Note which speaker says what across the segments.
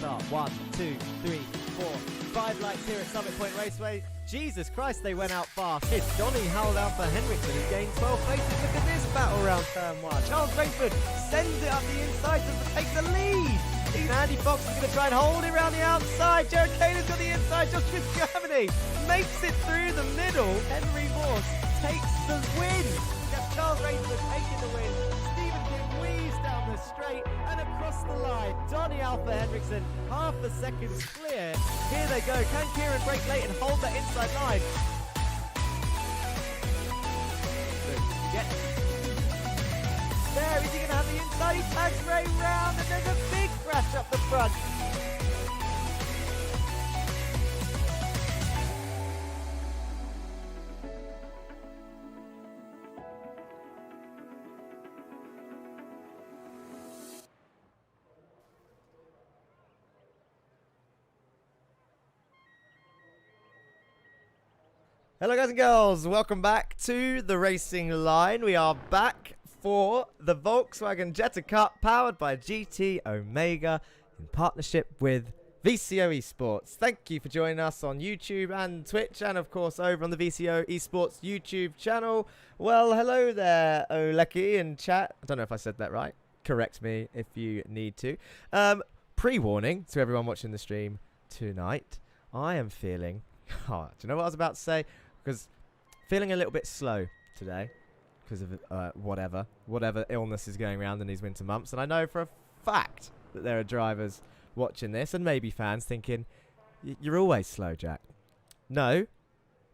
Speaker 1: start. 1, 2, 3, 4, 5 laps here at Summit Point Raceway. Jesus Christ, they went out fast. It's Johnny held out for Henriksen, who gained 12 places. Look at this battle round turn 1. Charles Rayford sends it up the inside to take the lead. Andy Fox is going to try and hold it around the outside. Jared Kaler's got the inside. Joshua Germany makes it through the middle. Henry Morse takes the win. We have Charles Rayford taking the win. Stephen King weaves down the straight and across the line. Donny Alpha Henriksen, half a second clear. Here they go. Can Kieran break late and hold that inside line? There, is he going to have the inside? He tags Ray round and there's a big crash up the front. Hello guys and girls, welcome back to the Racing Line. We are back for the Volkswagen Jetta Cup, powered by GT Omega in partnership with VCO Esports. Thank you for joining us on YouTube and Twitch, and of course over on the VCO Esports YouTube channel. Well, hello there, Oleki in chat. I don't know if I said that right. Correct me if you need to. Pre-warning to everyone watching the stream tonight. I am feeling... Oh, do you know what I was about to say? Because feeling a little bit slow today because of whatever illness is going around in these winter months. And I know for a fact that there are drivers watching this and maybe fans thinking, you're always slow, Jack. No,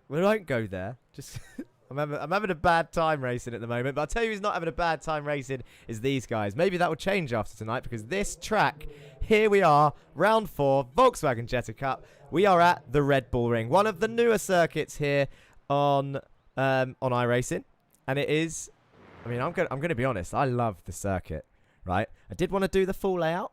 Speaker 1: we won't go there. Just I'm having a bad time racing at the moment. But I'll tell you who's not having a bad time racing is these guys. Maybe that will change after tonight, because this track, here we are, round 4, Volkswagen Jetta Cup. We are at the RedBull Ring, one of the newer circuits here on iRacing, and it is. I mean, I'm going to be honest. I love the circuit, right? I did want to do the full layout.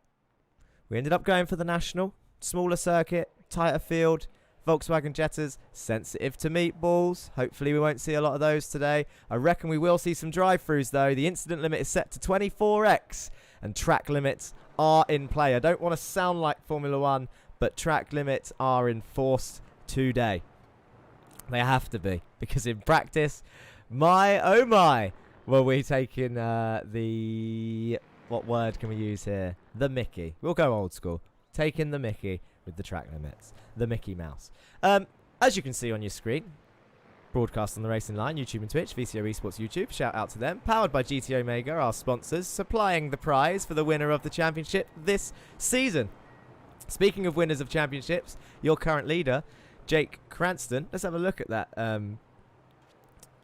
Speaker 1: We ended up going for the national, smaller circuit, tighter field. Volkswagen Jettas, sensitive to meatballs. Hopefully we won't see a lot of those today. I reckon we will see some drive-throughs though. The incident limit is set to 24x, and track limits are in play. I don't want to sound like Formula 1, but track limits are enforced today. They have to be, because in practice, my oh my, were we taking the... What word can we use here? The Mickey. We'll go old school. Taking the Mickey with the track limits. The Mickey Mouse. As you can see on your screen, broadcast on the Racing Line, YouTube and Twitch, VCO Esports YouTube, shout out to them. Powered by GT Omega, our sponsors, supplying the prize for the winner of the championship this season. Speaking of winners of championships, your current leader, Jake Cranston. Let's have a look at that.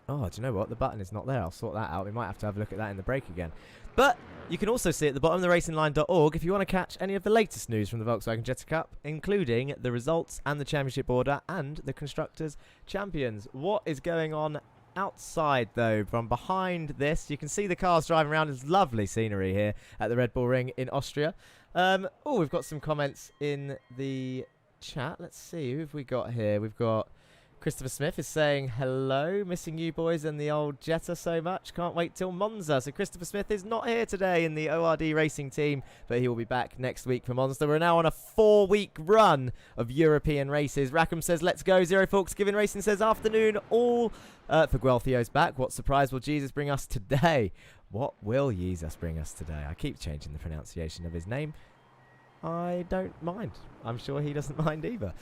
Speaker 1: Oh, do you know what? The button is not there. I'll sort that out. We might have to have a look at that in the break again. But you can also see at the bottom, theracingline.org, if you want to catch any of the latest news from the Volkswagen Jetta Cup, including the results and the championship order and the Constructors' Champions. What is going on outside, though, from behind this? You can see the cars driving around. It's lovely scenery here at the RedBull Ring in Austria. Oh, we've got some comments in the chat. Let's see. Who have we got here? We've got... Christopher Smith is saying, hello, missing you boys and the old Jetta so much. Can't wait till Monza. So Christopher Smith is not here today in the ORD racing team, but he will be back next week for Monza. We're now on a 4-week run of European races. Rackham says, let's go. Zero Forks Giving Racing says, afternoon all for Guelthio's back. What surprise will Jesus bring us today? What will Jesus bring us today? I keep changing the pronunciation of his name. I don't mind. I'm sure he doesn't mind either.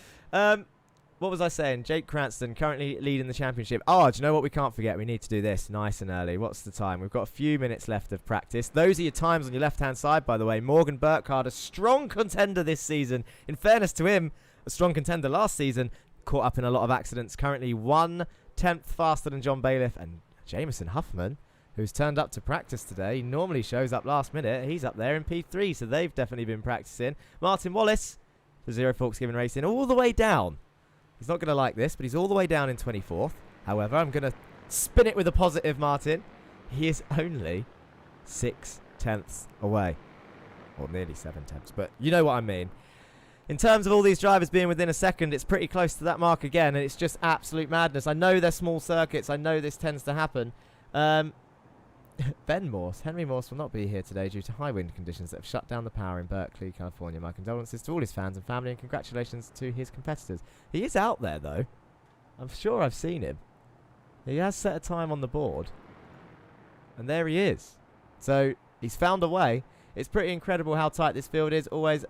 Speaker 1: What was I saying? Jake Cranston currently leading the championship. Oh, do you know what we can't forget? We need to do this nice and early. What's the time? We've got a few minutes left of practice. Those are your times on your left-hand side, by the way. Morgan Burkhardt, a strong contender this season. In fairness to him, a strong contender last season. Caught up in a lot of accidents. Currently 1/10 faster than John Bailiff. And Jameson Huffman, who's turned up to practice today. He normally shows up last minute. He's up there in P3, so they've definitely been practicing. Martin Wallace for Zero Forks Giving Racing, all the way down. He's not going to like this, but he's all the way down in 24th. However, I'm going to spin it with a positive, Martin. He is only 6/10 away. Or nearly 7/10, but you know what I mean. In terms of all these drivers being within a second, it's pretty close to that mark again, and it's just absolute madness. I know they're small circuits. I know this tends to happen. Ben Morse. Henry Morse will not be here today due to high wind conditions that have shut down the power in Berkeley, California. My condolences to all his fans and family, and congratulations to his competitors. He is out there, though. I'm sure I've seen him. He has set a time on the board. And there he is. So, he's found a way. It's pretty incredible how tight this field is. Always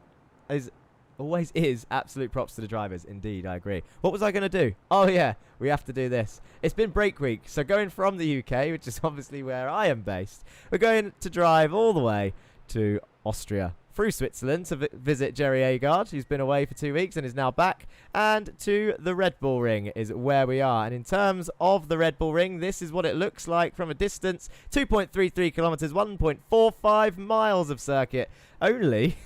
Speaker 1: is. Absolute props to the drivers. Indeed, I agree. What was I going to do? Oh, yeah. We have to do this. It's been break week. So going from the UK, which is obviously where I am based, we're going to drive all the way to Austria, through Switzerland, to visit Jerry Agard, who's been away for 2 weeks and is now back, and to the RedBull Ring is where we are. And in terms of the RedBull Ring, this is what it looks like from a distance. 2.33 kilometers, 1.45 miles of circuit. Only,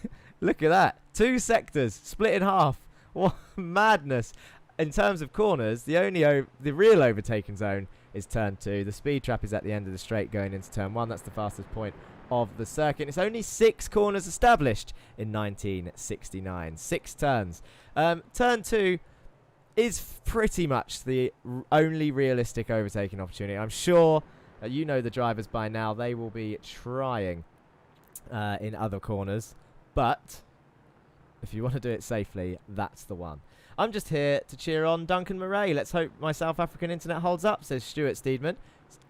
Speaker 1: look at that, 2 sectors split in half. What madness. In terms of corners, the real overtaking zone is turn 2. The speed trap is at the end of the straight going into turn 1. That's the fastest point of the circuit. It's only 6 corners established in 1969. 6 turns. Turn 2 is pretty much the only realistic overtaking opportunity. I'm sure you know the drivers by now. They will be trying in other corners. But if you want to do it safely, that's the one. I'm just here to cheer on Duncan Murray. Let's hope my South African internet holds up, says Stuart Steedman.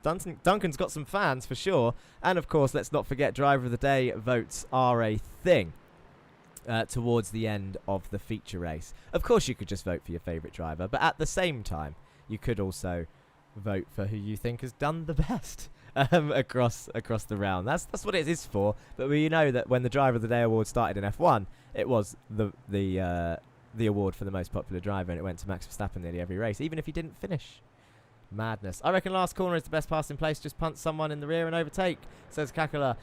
Speaker 1: Duncan's got some fans for sure. And of course, let's not forget Driver of the Day votes are a thing towards the end of the feature race. Of course, you could just vote for your favourite driver, but at the same time, you could also vote for who you think has done the best across the round. That's what it is for. But we know that when the Driver of the Day award started in F1, it was the award for the most popular driver, and it went to Max Verstappen nearly every race, even if he didn't finish. Madness. I reckon last corner is the best pass in place. Just punt someone in the rear and overtake, says Kakula.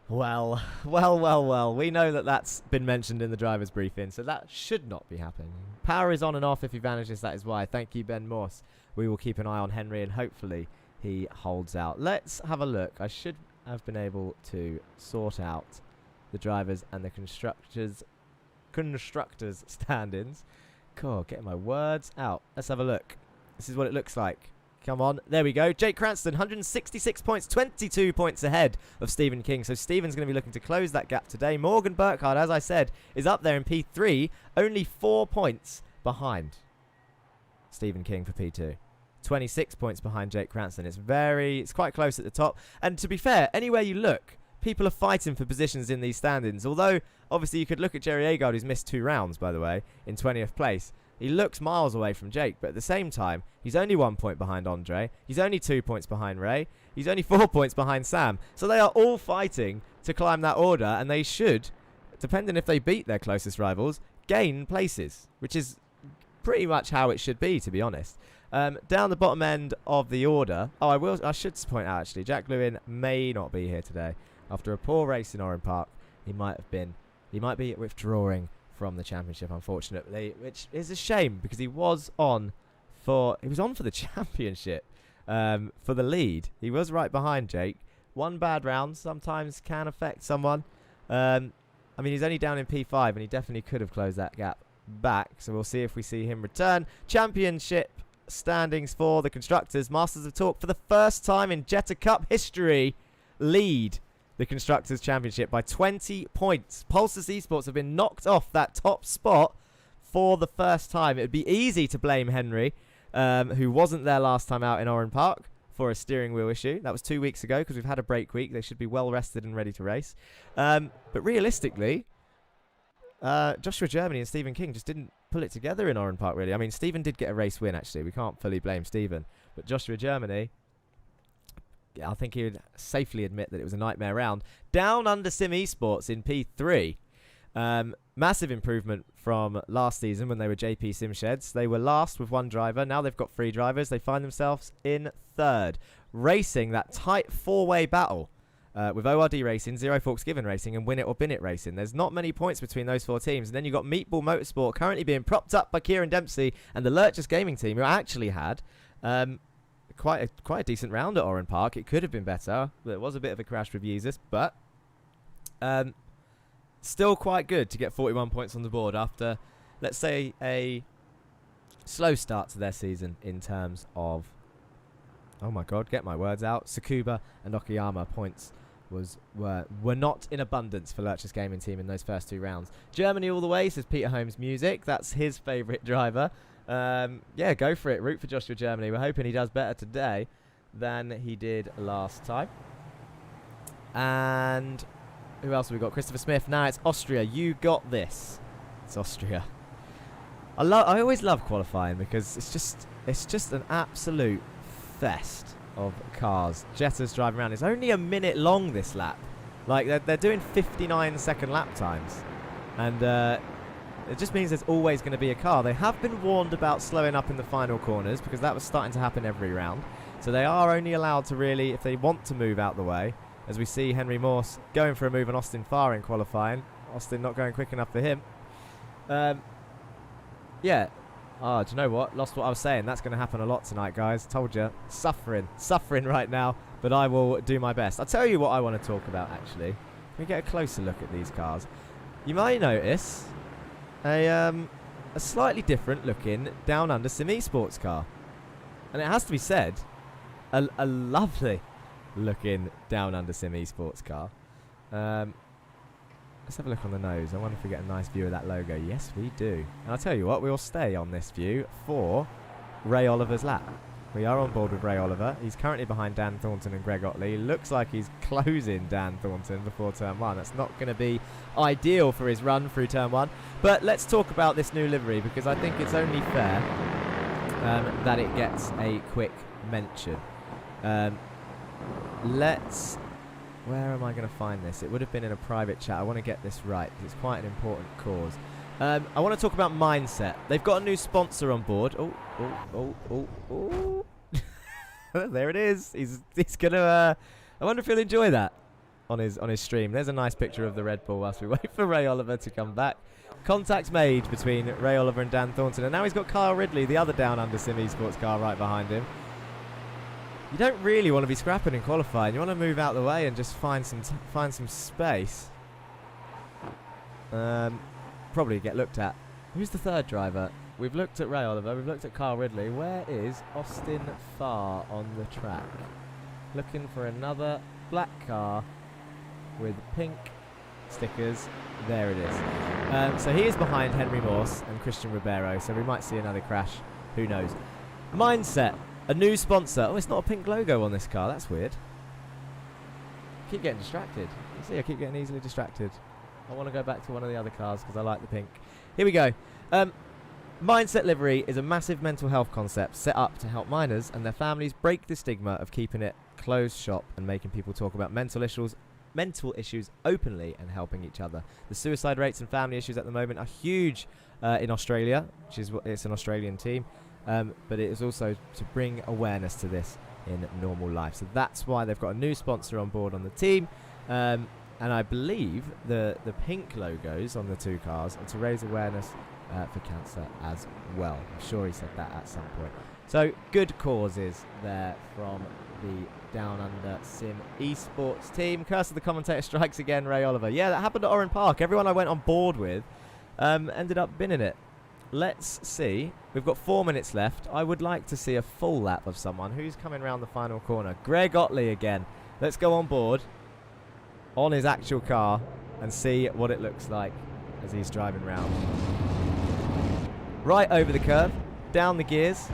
Speaker 1: Well. We know that that's been mentioned in the driver's briefing, so that should not be happening. Power is on and off if he vanishes, that is why. Thank you, Ben Morse. We will keep an eye on Henry, and hopefully he holds out. Let's have a look. I should have been able to sort out the drivers and the constructors stand-ins. Cool, getting my words out. Let's have a look. This is what it looks like. Come on, there we go. Jake Cranston, 166 points, 22 points ahead of Stephen King. So Stephen's going to be looking to close that gap today. Morgan Burkhardt, as I said, is up there in P3, only 4 points behind Stephen King for P2. 26 points behind Jake Cranston. It's quite close at the top. And to be fair, anywhere you look, people are fighting for positions in these stand-ins. Although, obviously, you could look at Jerry Agard, who's missed 2 rounds, by the way, in 20th place. He looks miles away from Jake, but at the same time, he's only 1 point behind Andre. He's only 2 points behind Ray. He's only 4 points behind Sam. So they are all fighting to climb that order, and they should, depending if they beat their closest rivals, gain places, which is pretty much how it should be, to be honest. Down the bottom end of the order, I should point out, actually, Jack Lewin may not be here today. After a poor race in Oran Park, he might be withdrawing from the championship, unfortunately, which is a shame because he was on for the championship, for the lead. He was right behind Jake. One bad round sometimes can affect someone. I mean, he's only down in P5, and he definitely could have closed that gap back. So we'll see if we see him return. Championship standings for the constructors. Masters of Torque, for the first time in Jetta Cup history, lead the Constructors' Championship by 20 points. Pulsars Esports have been knocked off that top spot for the first time. It would be easy to blame Henry, who wasn't there last time out in Oran Park, for a steering wheel issue. That was 2 weeks ago because we've had a break week. They should be well rested and ready to race. But realistically, Joshua Germany and Stephen King just didn't pull it together in Oran Park, really. I mean, Stephen did get a race win, actually. We can't fully blame Stephen. But Joshua Germany, I think he would safely admit that it was a nightmare round. Down under Sim Esports in P3. Massive improvement from last season when they were JP Sim Sheds. They were last with 1 driver. Now they've got 3 drivers. They find themselves in 3rd. Racing that tight 4-way battle with ORD Racing, Zero Forks Given Racing, and Win It or Bin It Racing. There's not many points between those 4 teams. And then you've got Meatball Motorsport currently being propped up by Kieran Dempsey and the Lurchers Gaming team, who actually had quite a decent round at Oran Park. It could have been better. There was a bit of a crash with users, but still quite good to get 41 points on the board after, let's say, a slow start to their season in terms of oh my god, get my words out. Tsukuba and Okayama points were not in abundance for Lurch's gaming team in those first 2 rounds. Germany all the way, says Peter Holmes Music. That's his favourite driver. Yeah, go for it. Root for Joshua Germany. We're hoping he does better today than he did last time. And who else have we got? Christopher Smith. Now it's Austria. You got this. It's Austria. I always love qualifying because it's just an absolute fest of cars. Jetta's driving around. It's only a minute long this lap. Like they're doing 59-second lap times, and it just means there's always going to be a car. They have been warned about slowing up in the final corners because that was starting to happen every round. So they are only allowed to really, if they want to move out the way, as we see Henry Morse going for a move on Austin Farr in qualifying. Austin not going quick enough for him. Yeah. Oh, do you know what? Lost what I was saying. That's going to happen a lot tonight, guys. Told you. Suffering right now, but I will do my best. I'll tell you what I want to talk about, actually. Can we get a closer look at these cars? You might notice a slightly different looking Down Under Sim Esports car. And it has to be said, a lovely looking Down Under Sim Esports car. Let's have a look on the nose. I wonder if we get a nice view of that logo. Yes, we do. And I'll tell you what, we'll stay on this view for Ray Oliver's lap. We are on board with Ray Oliver. He's currently behind Dan Thornton and Greg Otley. Looks like he's closing Dan Thornton before turn 1. That's not going to be ideal for his run through turn 1. But let's talk about this new livery because I think it's only fair that it gets a quick mention. Where am I going to find this? It would have been in a private chat. I want to get this right because it's quite an important cause. I want to talk about Mindset. They've got a new sponsor on board. Oh. There it is. He's going to... I wonder if he'll enjoy that on his stream. There's a nice picture of the RedBull whilst we wait for Ray Oliver to come back. Contact made between Ray Oliver and Dan Thornton. And now he's got Kyle Ridley, the other Down Under Sim Esports car, right behind him. You don't really want to be scrapping in qualifying. You want to move out the way and just find some space. Probably get looked at. Who's the third driver? We've looked at Ray Oliver. We've looked at Kyle Ridley. Where is Austin Farr on the track? Looking for another black car with pink stickers. There it is. So he is behind Henry Morse and Christian Ribeiro. So we might see another crash. Who knows? Mindset. A new sponsor. Oh, it's not a pink logo on this car. That's weird. Keep getting distracted. You see, I keep getting easily distracted. I want to go back to one of the other cars because I like the pink. Here we go. Mindset Livery is a massive mental health concept set up to help minors and their families break the stigma of keeping it closed shop and making people talk about mental issues openly and helping each other. The suicide rates and family issues at the moment are huge in Australia, which is it's an Australian team. But it is also to bring awareness to this in normal life. So that's why they've got a new sponsor on board on the team. And I believe the pink logos on the 2 cars are to raise awareness for cancer as well. I'm sure he said that at some point. So good causes there from the Down Under Sim Esports team. Curse of the commentator strikes again, Ray Oliver. Yeah, that happened at Oran Park. Everyone I went on board with ended up binning it. Let's see. We've got 4 minutes left. I would like to see a full lap of someone. Who's coming around the final corner? Greg Otley again. Let's go on board on his actual car and see what it looks like as he's driving round. Right over the curve, down the gears.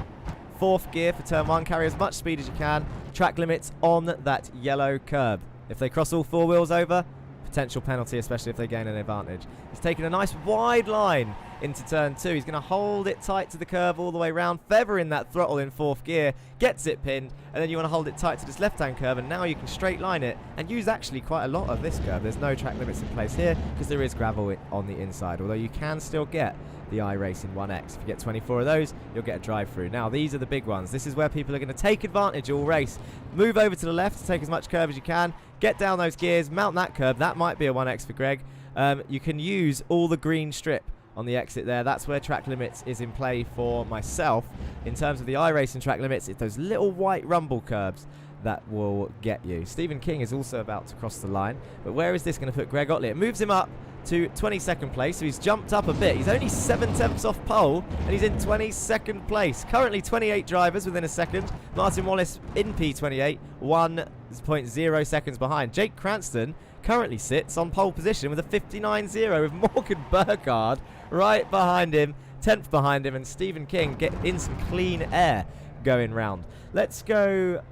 Speaker 1: 4th gear for turn 1. Carry as much speed as you can. Track limits on that yellow curb. If they cross all 4 wheels over, potential penalty, especially if they gain an advantage. He's taking a nice wide line into turn 2. He's going to hold it tight to the curve all the way round, feathering that throttle in 4th gear, gets it pinned, and then you want to hold it tight to this left-hand curve, and now you can straight line it and use actually quite a lot of this curve. There's no track limits in place here because there is gravel on the inside, although you can still get the iRacing 1X. If you get 24 of those, you'll get a drive-through. Now, these are the big ones. This is where people are going to take advantage all race. Move over to the left to take as much curve as you can. Get down those gears, mount that curve. That might be a 1X for Greg. You can use all the green strip on the exit there. That's where track limits is in play for myself. In terms of the iRacing track limits, it's those little white rumble curbs that will get you. Stephen King is also about to cross the line, but where is this going to put Greg Otley? It moves him up to 22nd place, so he's jumped up a bit. He's only 7 tenths off pole, and he's in 22nd place. Currently 28 drivers within a second. Martin Wallace in P28, 1.0 seconds behind. Jake Cranston currently sits on pole position with a 59.0 with Morgan Burkhardt right behind him, 10th behind him, and Stephen King get in some clean air going round. Let's go...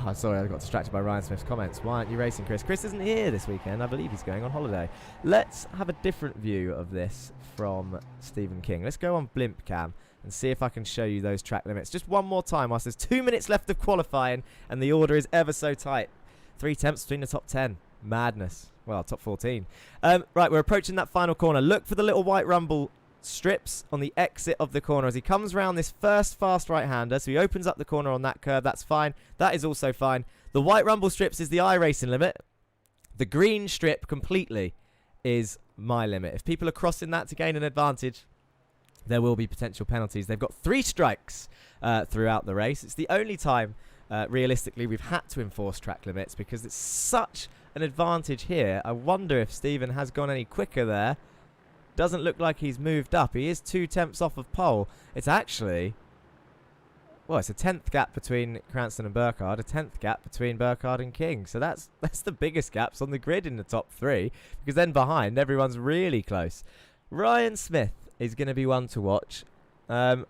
Speaker 1: Oh, sorry, I got distracted by Ryan Smith's comments. Why aren't you racing, Chris? Chris isn't here this weekend. I believe he's going on holiday. Let's have a different view of this from Stephen King. Let's go on Blimp Cam and see if I can show you those track limits. Just one more time whilst there's 2 minutes left of qualifying and the order is ever so tight. 3 tenths between the top 10. Madness. Well, top 14. Right, we're approaching that final corner. Look for the little white rumble strips on the exit of the corner as he comes around this first fast right-hander. So he opens up the corner on that curve. That's fine. That is also fine. The white rumble strips is the iRacing limit. The green strip completely is my limit. If people are crossing that to gain an advantage, there will be potential penalties. They've got 3 strikes throughout the race. It's the only time realistically we've had to enforce track limits because it's such an advantage here. I wonder if Stephen has gone any quicker there. Doesn't look like he's moved up. He is 2 tenths off of pole. It's actually, well, it's a 10th gap between Cranston and Burkhardt, a 10th gap between Burkhardt and King. So that's the biggest gaps on the grid in the top 3, because then behind everyone's really close. Ryan Smith is going to be one to watch. I'm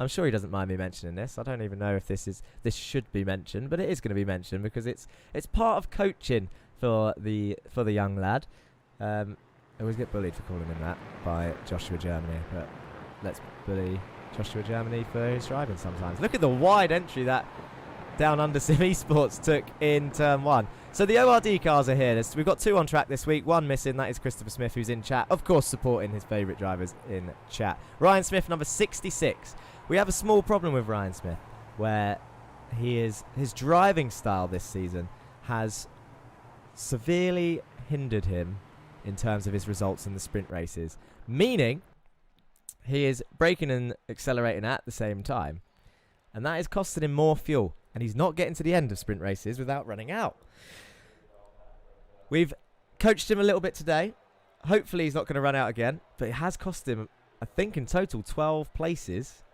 Speaker 1: sure he doesn't mind me mentioning this. I don't even know if this should be mentioned, but it is going to be mentioned because it's part of coaching for the young lad. I always get bullied for calling him that by Joshua Germany, but let's bully Joshua Germany for his driving sometimes. Look at the wide entry that Down Under Sim Esports took in turn 1. So the ORD cars are here. We've got 2 on track this week, 1 missing. That is Christopher Smith, who's in chat. Of course, supporting his favourite drivers in chat. Ryan Smith, number 66. We have a small problem with Ryan Smith, where his driving style this season has severely hindered him in terms of his results in the sprint races, meaning he is braking and accelerating at the same time, and that is costing him more fuel, and he's not getting to the end of sprint races without running out. We've coached him a little bit today. Hopefully he's not going to run out again, but it has cost him, I think in total, 12 places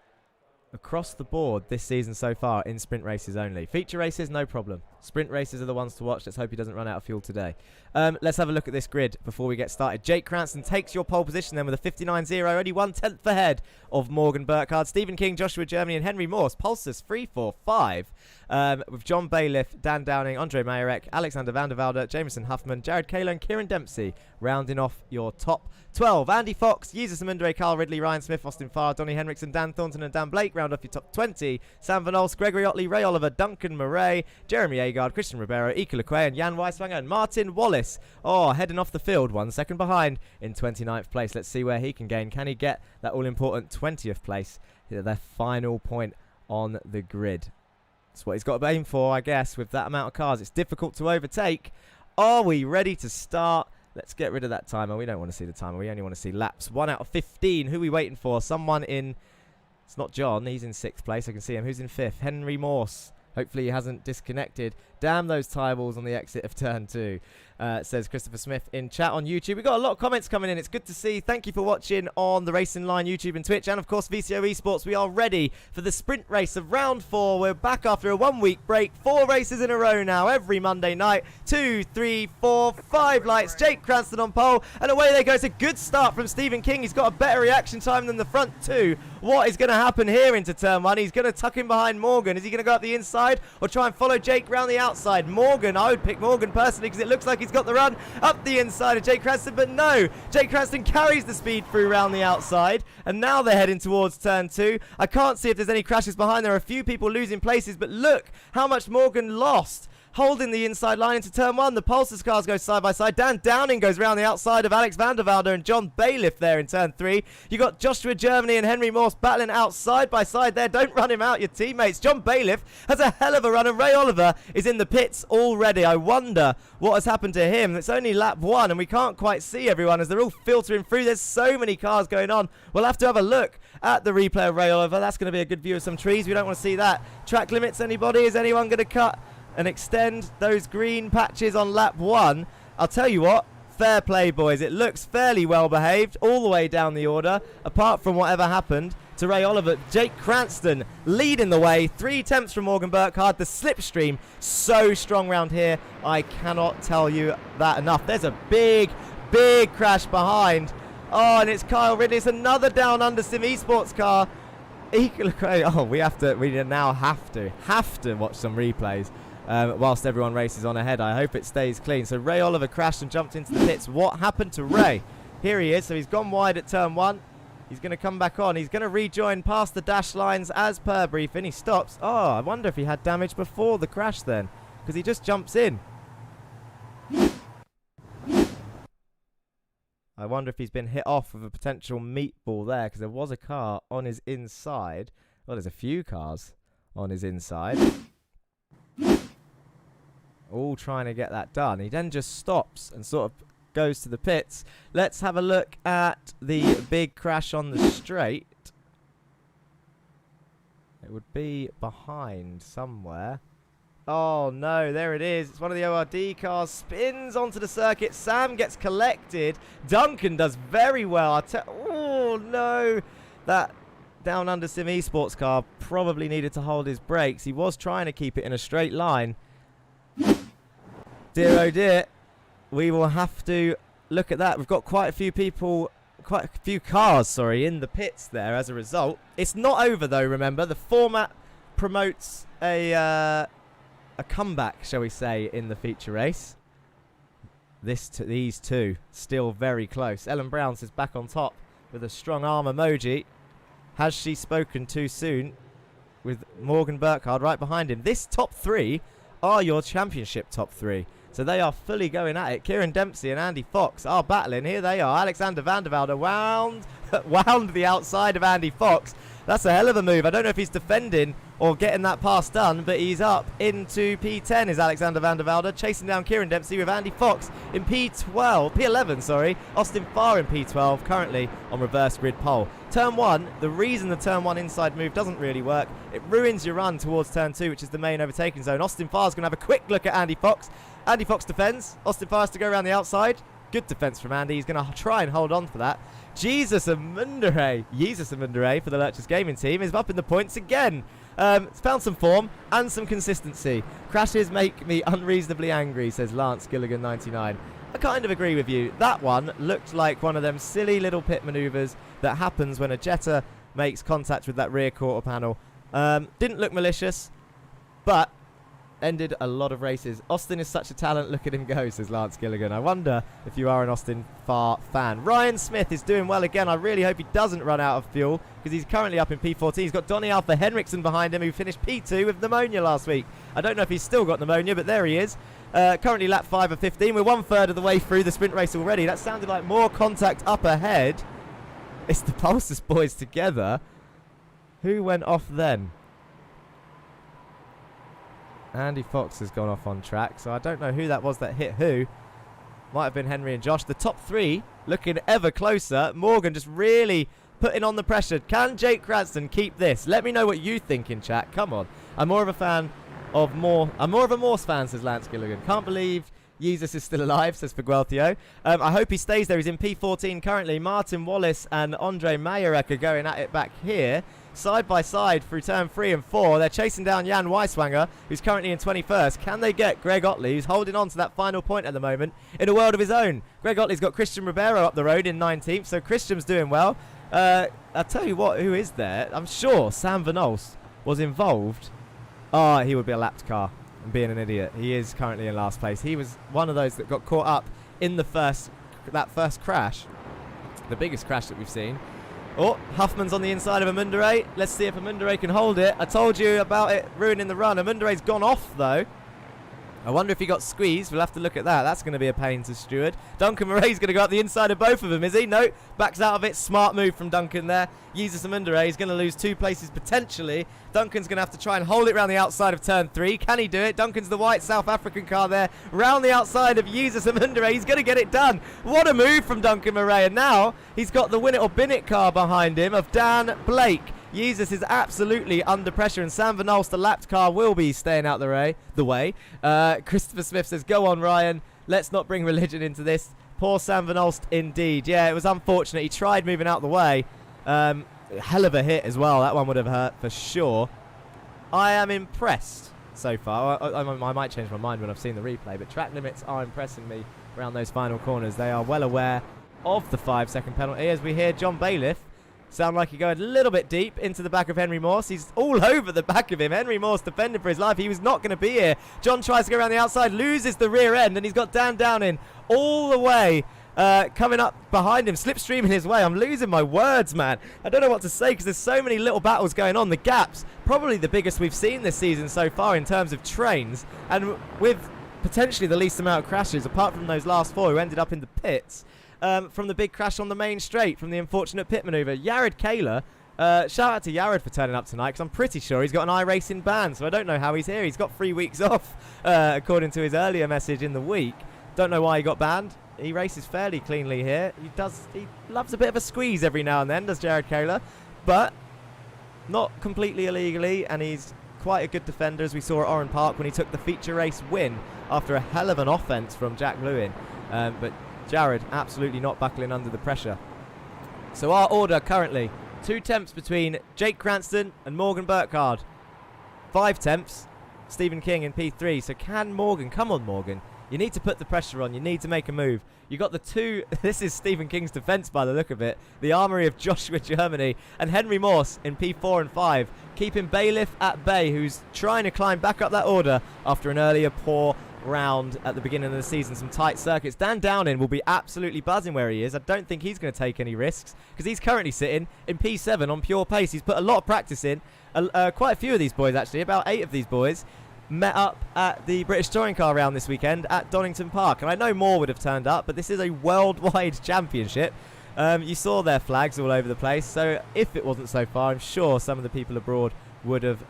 Speaker 1: across the board this season so far in sprint races only. Feature races, no problem. Sprint races are the ones to watch. Let's hope he doesn't run out of fuel today. Let's have a look at this grid before we get started. Jake Cranston takes your pole position then with a 59.0, only 1 tenth ahead of Morgan Burkhardt. Stephen King, Joshua Germany, and Henry Morse. Pulsers 3, 4, 5. With John Bailiff, Dan Downing, Andre Mayerek, Alexander van der Velde, Jameson Huffman, Jared Kalo, and Kieran Dempsey rounding off your top 12. Andy Fox, Jesus Amundre, Carl Ridley, Ryan Smith, Austin Farr, Donny Henriksen, Dan Thornton, and Dan Blake round off your top 20. Sam Van Olst, Gregory Otley, Ray Oliver, Duncan Murray, Jeremy Agard, Christian Ribeiro, Ika Lequay, and Jan Weiswanger, and Martin Wallace. Oh, heading off the field, 1 second behind in 29th place. Let's see where he can gain. Can he get that all-important 20th place, their final point on the grid? That's what he's got to aim for, I guess, with that amount of cars. It's difficult to overtake. Are we ready to start? Let's get rid of that timer. We don't want to see the timer. We only want to see laps. 1 out of 15. Who are we waiting for? Someone in... It's not John. He's in 6th place. I can see him. Who's in 5th? Henry Morse. Hopefully he hasn't disconnected. Damn those tie balls on the exit of turn 2, says Christopher Smith in chat on YouTube. We've got a lot of comments coming in. It's good to see. Thank you for watching on the Racing Line YouTube and Twitch. And, of course, VCO Esports. We are ready for the sprint race of round 4. We're back after a 1-week break. 4 races in a row now every Monday night. 2, 3, 4, 5 lights. Jake Cranston on pole. And away they go. It's a good start from Stephen King. He's got a better reaction time than the front 2. What is going to happen here into turn 1? He's going to tuck in behind Morgan. Is he going to go up the inside or try and follow Jake round the outside? Morgan, I would pick Morgan personally because it looks like he's got the run up the inside of Jake Cranston, but no. Jake Cranston carries the speed through round the outside, and now they're heading towards turn 2. I can't see if there's any crashes behind. There are a few people losing places, but look how much Morgan lost. Holding the inside line into turn 1. The Pulsars cars go side by side. Dan Downing goes round the outside of Alex van der Velde and John Bailiff there in turn 3. You got Joshua Germany and Henry Morse battling out side by side there. Don't run him out, your teammates. John Bailiff has a hell of a run, and Ray Oliver is in the pits already. I wonder what has happened to him. It's only lap 1 and we can't quite see everyone as they're all filtering through. There's so many cars going on. We'll have to have a look at the replay of Ray Oliver. That's going to be a good view of some trees. We don't want to see that. Track limits, anybody? Is anyone going to cut and extend those green patches on lap 1? I'll tell you what, Fair play, boys. It looks fairly well behaved all the way down the order, apart from whatever happened to Ray Oliver. Jake Cranston leading the way. 3 tenths from Morgan Burkhardt. The slipstream so strong round here. I cannot tell you that enough. There's a big crash behind. Oh, and it's Kyle Ridley. It's another down under sim esports car. Oh, we now have to watch some replays. Whilst everyone races on ahead. I hope it stays clean. So Ray Oliver crashed and jumped into the pits. What happened to Ray? Here he is. So he's gone wide at turn 1. He's going to come back on. He's going to rejoin past the dash lines as per briefing. He stops. Oh, I wonder if he had damage before the crash then, because he just jumps in. I wonder if he's been hit off with a potential meatball there, because there was a car on his inside. Well, there's a few cars on his inside. All trying to get that done. He then just stops and sort of goes to the pits. Let's have a look at the big crash on the straight. It would be behind somewhere. Oh no, there it is. It's one of the ORD cars. Spins onto the circuit. Sam gets collected. Duncan does very well. Oh no. That down under sim esports car probably needed to hold his brakes. He was trying to keep it in a straight line. Dear oh dear, we will have to look at that. We've got quite a few cars, in the pits there as a result. It's not over though, remember. The format promotes a comeback, shall we say, in the feature race. These two still very close. Ellen Brown is back on top with a strong arm emoji. Has she spoken too soon? With Morgan Burkhardt right behind him. This top 3 are your championship top 3. So they are fully going at it. Kieran Dempsey and Andy Fox are battling. Here they are. Alexander van der Velde wound the outside of Andy Fox. That's a hell of a move. I don't know if he's defending or getting that pass done, but he's up into P10 is Alexander van der Velde, chasing down Kieran Dempsey with Andy Fox in P11, Austin Farr in P12, currently on reverse grid pole. Turn 1, the reason the turn 1 inside move doesn't really work, it ruins your run towards turn 2, which is the main overtaking zone. Austin Farr's going to have a quick look at Andy Fox. Andy Fox defends. Austin Farr has to go around the outside. Good defense from Andy. He's going to try and hold on for that. Jesus Amundere for the Lurchers Gaming team is up in the points again. Found some form and some consistency. Crashes make me unreasonably angry, says Lance Gilligan 99. I kind of agree with you. That one looked like one of them silly little pit maneuvers that happens when a Jetta makes contact with that rear quarter panel. Didn't look malicious, but ended a lot of races. Austin is such a talent. Look at him go, says Lance Gilligan. I wonder if you are an Austin Farr fan. Ryan Smith is doing well again. I really hope he doesn't run out of fuel because he's currently up in P14. He's got Donny Alpha Henriksen behind him who finished P2 with pneumonia last week. I don't know if he's still got pneumonia, but there he is. Currently lap 5 of 15. We're 1/3 of the way through the sprint race already. That sounded like more contact up ahead. It's the Pulsus boys together. Who went off then? Andy Fox has gone off on track, so I don't know who that was that hit who. Might have been Henry and Josh. The top 3 looking ever closer. Morgan just really putting on the pressure. Can Jake Cranston keep this? Let me know what you think in chat. Come on. I'm more of a Morse fan, says Lance Gilligan. Can't believe Jesus is still alive, says Figueltio. I hope he stays there. He's in P14 currently. Martin Wallace and Andre Mayerek are going at it back here. Side by side through turn 3 and 4. They're chasing down Jan Weiswanger, who's currently in 21st. Can they get Greg Otley, who's holding on to that final point at the moment, in a world of his own? Greg Otley's got Christian Ribeiro up the road in 19th, so Christian's doing well. I'll tell you what, who is there? I'm sure Sam Van Olst was involved. Oh, he would be a lapped car and being an idiot. He is currently in last place. He was one of those that got caught up in that first crash. The biggest crash that we've seen. Oh, Huffman's on the inside of Amundere. Let's see if Amundere can hold it. I told you about it ruining the run. Amundere's gone off, though. I wonder if he got squeezed. We'll have to look at that. That's going to be a pain to steward. Duncan Murray's going to go up the inside of both of them, is he? No, backs out of it. Smart move from Duncan there. Jesus Amundere is going to lose 2 places potentially. Duncan's going to have to try and hold it around the outside of turn 3. Can he do it? Duncan's the white South African car there. Round the outside of Jesus Amundere. He's going to get it done. What a move from Duncan Murray. And now he's got the Win It or Bin It car behind him of Dan Blake. Jesus is absolutely under pressure, and Sam Van Olst, the lapped car, will be staying out the way. Christopher Smith says, go on, Ryan. Let's not bring religion into this. Poor Sam Van Olst indeed. Yeah, it was unfortunate. He tried moving out the way. Hell of a hit as well. That one would have hurt for sure. I am impressed so far. I might change my mind when I've seen the replay, but track limits are impressing me around those final corners. They are well aware of the 5-second penalty, as we hear John Bailiff sound like he going a little bit deep into the back of Henry Morse. He's all over the back of him. Henry Morse defending for his life. He was not going to be here. John tries to go around the outside, loses the rear end, and he's got Dan Downing all the way coming up behind him, slipstreaming his way. I'm losing my words, man. I don't know what to say because there's so many little battles going on. The gaps, probably the biggest we've seen this season so far in terms of trains, and with potentially the least amount of crashes, apart from those last 4 who ended up in the pits. From the big crash on the main straight, from the unfortunate pit manoeuvre. Yared Kayla, shout out to Yared for turning up tonight, because I'm pretty sure he's got an iracing ban, so I don't know how he's here. He's got 3 weeks off, according to his earlier message in the week. Don't know why he got banned. He races fairly cleanly here. He loves a bit of a squeeze every now and then, does Yared Kayla, but not completely illegally, and he's quite a good defender, as we saw at Oran Park when he took the feature race win after a hell of an offence from Jack Lewin. But Jared absolutely not buckling under the pressure. So our order currently, 2 temps between Jake Cranston and Morgan Burkhardt. 5 temps, Stephen King in P3. So can Morgan, come on Morgan, you need to put the pressure on, you need to make a move. You got the 2, this is Stephen King's defence by the look of it, the armoury of Joshua Germany and Henry Morse in P4 and 5, keeping Bailiff at bay, who's trying to climb back up that order after an earlier poor round at the beginning of the season, some tight circuits. Dan Downing will be absolutely buzzing where he is. I don't think he's going to take any risks because he's currently sitting in P7 on pure pace. He's put a lot of practice in. Quite a few of these boys, actually, about 8 of these boys, met up at the British Touring Car round this weekend at Donington Park. And I know more would have turned up, but this is a worldwide championship. You saw their flags all over the place. So if it wasn't so far, I'm sure some of the people abroad would have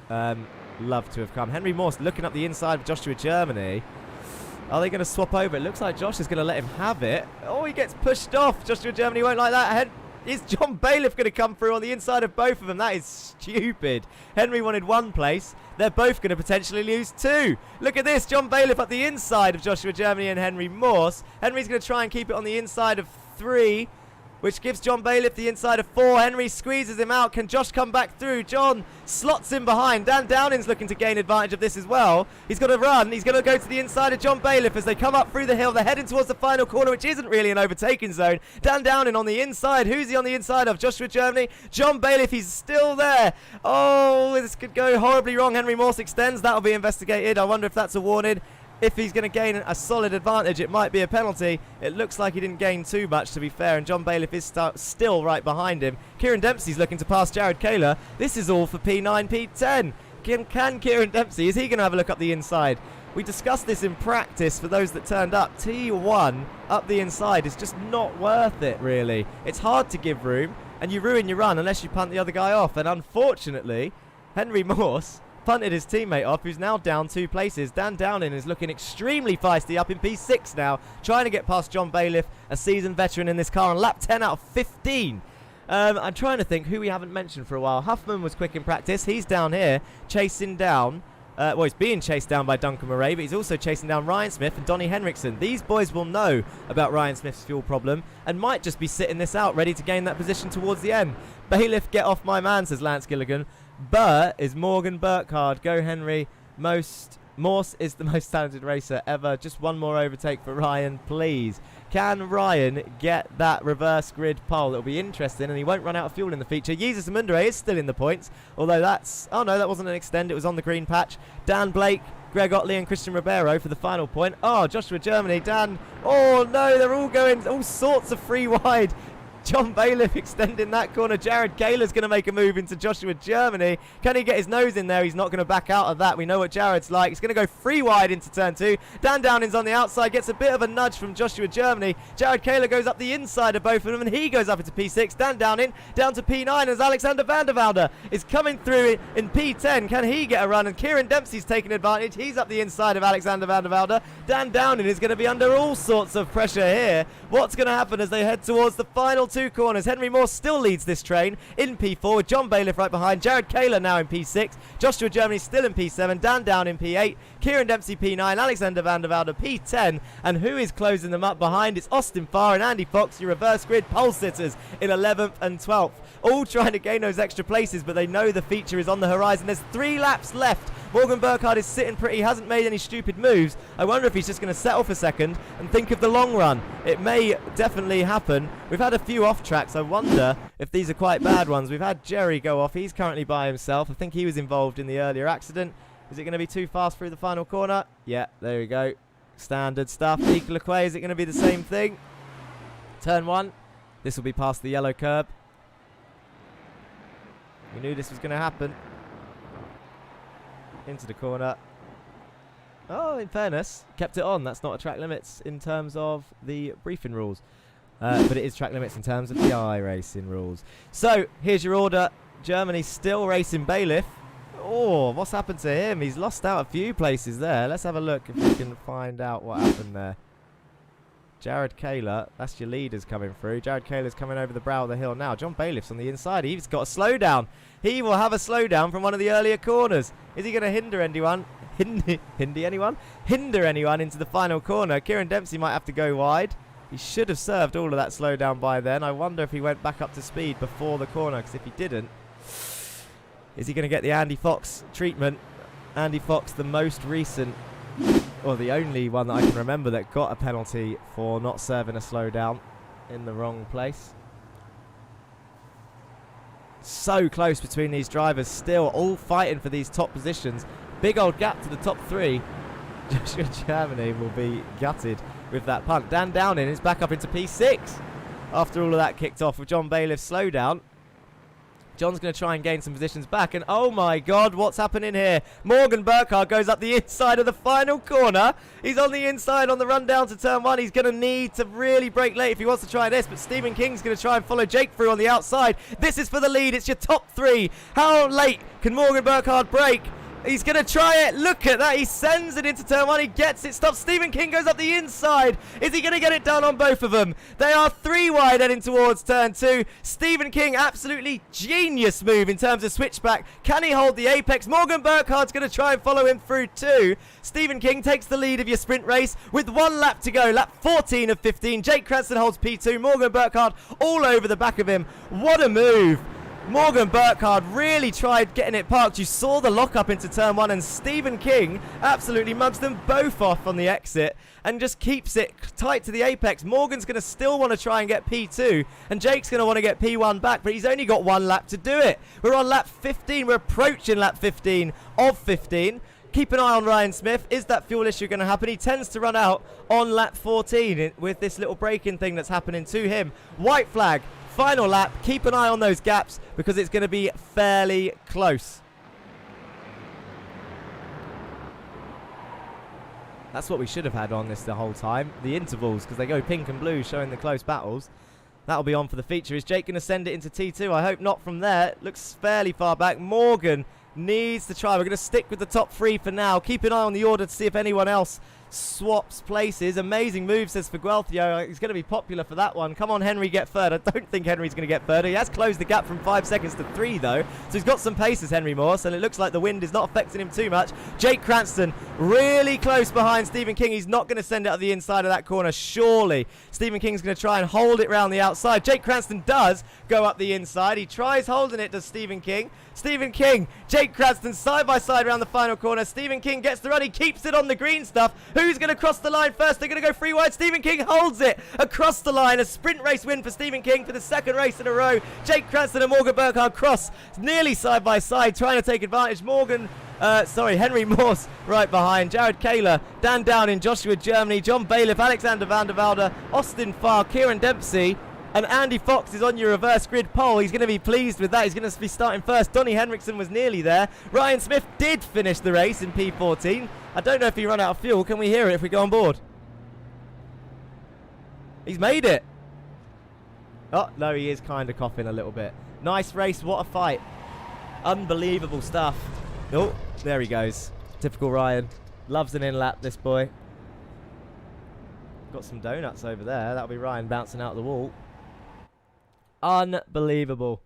Speaker 1: loved to have come. Henry Morse looking up the inside of Joshua Germany. Are they going to swap over? It looks like Josh is going to let him have it. Oh, he gets pushed off. Joshua Germany won't like that. Is John Bailiff going to come through on the inside of both of them? That is stupid. Henry wanted 1 place. They're both going to potentially lose 2. Look at this. John Bailiff up the inside of Joshua Germany and Henry Morse. Henry's going to try and keep it on the inside of 3, which gives John Bailiff the inside of 4. Henry squeezes him out. Can Josh come back through? John slots him behind. Dan Downing's looking to gain advantage of this as well. He's got to run. He's going to go to the inside of John Bailiff as they come up through the hill. They're heading towards the final corner, which isn't really an overtaking zone. Dan Downing on the inside. Who's he on the inside of? Joshua Germany. John Bailiff, he's still there. Oh, this could go horribly wrong. Henry Morse extends. That'll be investigated. I wonder if that's a warning. If he's going to gain a solid advantage, it might be a penalty. It looks like he didn't gain too much, to be fair, and John Bailiff is still right behind him. Kieran Dempsey's looking to pass Jared Kayla. This is all for P9, P10. Can Kieran Dempsey, is he going to have a look up the inside? We discussed this in practice for those that turned up. T1 up the inside is just not worth it, really. It's hard to give room, and you ruin your run unless you punt the other guy off. And unfortunately, Henry Morse punted his teammate off, who's now down 2 places. Dan Downing is looking extremely feisty up in P6 now, trying to get past John Bailiff, a seasoned veteran in this car, on lap 10 out of 15. I'm trying to think who we haven't mentioned for a while. Huffman was quick in practice. He's down here chasing down, well, he's being chased down by Duncan Murray, but he's also chasing down Ryan Smith and Donnie Henriksen. These boys will know about Ryan Smith's fuel problem and might just be sitting this out, ready to gain that position towards the end. Bailiff, get off my man, says Lance Gilligan. But is Morgan Burkhardt. Go Henry. Morse is the most talented racer ever. Just one more overtake for Ryan, please. Can Ryan get that reverse grid pole? It'll be interesting, and he won't run out of fuel in the feature. Jesus Mundere is still in the points, although that's... Oh, no, that wasn't an extend. It was on the green patch. Dan Blake, Greg Otley and Christian Ribeiro for the final point. Oh, Joshua Germany, Dan. Oh, no, they're all going all sorts of free wide. John Bailiff extending that corner. Jared Kayla's going to make a move into Joshua Germany. Can he get his nose in there? He's not going to back out of that. We know what Jared's like. He's going to go free wide into turn 2. Dan Downing's on the outside. Gets a bit of a nudge from Joshua Germany. Jared Kayla goes up the inside of both of them, and he goes up into P6. Dan Downing down to P9 as Alexander van der Velde is coming through in P10. Can he get a run? And Kieran Dempsey's taking advantage. He's up the inside of Alexander van der Velde. Dan Downing is going to be under all sorts of pressure here. What's going to happen as they head towards the final 2 corners. Henry Morse still leads this train in P4 with John Bailiff right behind. Jared Kaler now in P6. Joshua Germany still in P7. Dan Down in P8. Kieran Dempsey P9. Alexander van der Velde P10. And who is closing them up behind? It's Austin Farr and Andy Fox, your reverse grid pole sitters in 11th and 12th. All trying to gain those extra places, but they know the feature is on the horizon. There's 3 laps left. Morgan Burkhardt is sitting pretty, hasn't made any stupid moves. I wonder if he's just going to settle for second and think of the long run. It may definitely happen. We've had a few off tracks. I wonder if these are quite bad ones. We've had Jerry go off. He's currently by himself. I think he was involved in the earlier accident. Is it going to be too fast through the final corner? Yeah, there we go. Standard stuff. Nick Lequay, is it going to be the same thing? Turn 1. This will be past the yellow curb. We knew this was going to happen. Into the corner. Oh, in fairness, kept it on. That's not a track limits in terms of the briefing rules. But it is track limits in terms of the iRacing rules. So, here's your order. Germany still racing Bailiff. Oh, what's happened to him? He's lost out a few places there. Let's have a look if we can find out what happened there. Jared Kaler, that's your leaders coming through. Jared Kaler's coming over the brow of the hill now. John Bailiff's on the inside. He's got a slowdown. He will have a slowdown from one of the earlier corners. Is he going to hinder anyone? Hinder anyone into the final corner? Kieran Dempsey might have to go wide. He should have served all of that slowdown by then. I wonder if he went back up to speed before the corner, because if he didn't, is he going to get the Andy Fox treatment? Andy Fox, the most recent, or the only one that I can remember that got a penalty for not serving a slowdown in the wrong place. So close between these drivers, still all fighting for these top positions. Big old gap to the top 3. Joshua Germany will be gutted with that punt. Dan Downing is back up into P6 after all of that kicked off with John Bailiff's slowdown. John's going to try and gain some positions back. And oh my God, what's happening here? Morgan Burkhardt goes up the inside of the final corner. He's on the inside on the run down to turn 1. He's going to need to really brake late if he wants to try this. But Stephen King's going to try and follow Jake through on the outside. This is for the lead. It's your top 3. How late can Morgan Burkhardt brake? He's going to try it. Look at that. He sends it into turn 1. He gets it. Stops. Stephen King goes up the inside. Is he going to get it done on both of them? They are 3 wide heading towards turn 2. Stephen King, absolutely genius move in terms of switchback. Can he hold the apex? Morgan Burkhardt's going to try and follow him through 2. Stephen King takes the lead of your sprint race with 1 lap to go. Lap 14 of 15. Jake Cranston holds P2. Morgan Burkhardt all over the back of him. What a move. Morgan Burkhardt really tried getting it parked. You saw the lock-up into turn 1, and Stephen King absolutely mugs them both off on the exit and just keeps it tight to the apex. Morgan's going to still want to try and get P2, and Jake's going to want to get P1 back, but he's only got 1 lap to do it. We're on lap 15. We're approaching lap 15 of 15. Keep an eye on Ryan Smith. Is that fuel issue going to happen? He tends to run out on lap 14 with this little braking thing that's happening to him. White flag. Final lap. Keep an eye on those gaps because it's going to be fairly close. That's what we should have had on this the whole time. The intervals, because they go pink and blue showing the close battles. That'll be on for the feature. Is Jake going to send it into T2? I hope not from there. Looks fairly far back. Morgan needs to try. We're going to stick with the top 3 for now. Keep an eye on the order to see if anyone else swaps places. Amazing move, says Figuelthio. He's going to be popular for that one. Come on, Henry, get third. I don't think Henry's going to get third. He has closed the gap from 5 seconds to 3, though. So he's got some paces, Henry Morse, and it looks like the wind is not affecting him too much. Jake Cranston really close behind Stephen King. He's not going to send it up the inside of that corner, surely. Stephen King's going to try and hold it round the outside. Jake Cranston does go up the inside. He tries holding it, does Stephen King. Stephen King, Jake Cranston side by side around the final corner. Stephen King gets the run. He keeps it on the green stuff. Who's going to cross the line first? They're going to go 3 wide. Stephen King holds it across the line. A sprint race win for Stephen King for the 2nd race in a row. Jake Cranston and Morgan Burkhardt cross nearly side by side, trying to take advantage. Henry Morse right behind. Jared Kaler, Dan Downing, Joshua Germany, John Bailiff, Alexander van der Velde, Austin Farr, Kieran Dempsey. And Andy Fox is on your reverse grid pole. He's going to be pleased with that. He's going to be starting first. Donnie Henriksen was nearly there. Ryan Smith did finish the race in P14. I don't know if he ran out of fuel. Can we hear it if we go on board? He's made it. Oh, no, he is kind of coughing a little bit. Nice race. What a fight. Unbelievable stuff. Oh, there he goes. Typical Ryan. Loves an in-lap, this boy. Got some donuts over there. That'll be Ryan bouncing out the wall. Unbelievable.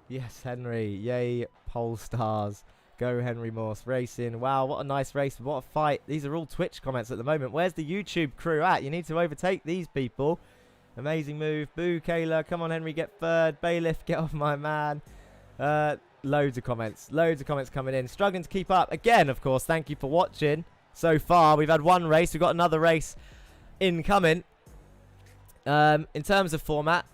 Speaker 1: Yes, Henry. Yay, Polestars. Go, Henry Morse Racing. Wow, what a nice race. What a fight. These are all Twitch comments at the moment. Where's the YouTube crew at? You need to overtake these people. Amazing move. Boo, Kayla. Come on, Henry, get third. Bailiff, get off my man. Loads of comments. Loads of comments coming in. Struggling to keep up. Again, of course, thank you for watching so far. We've had one race. We've got another race incoming. In terms of format,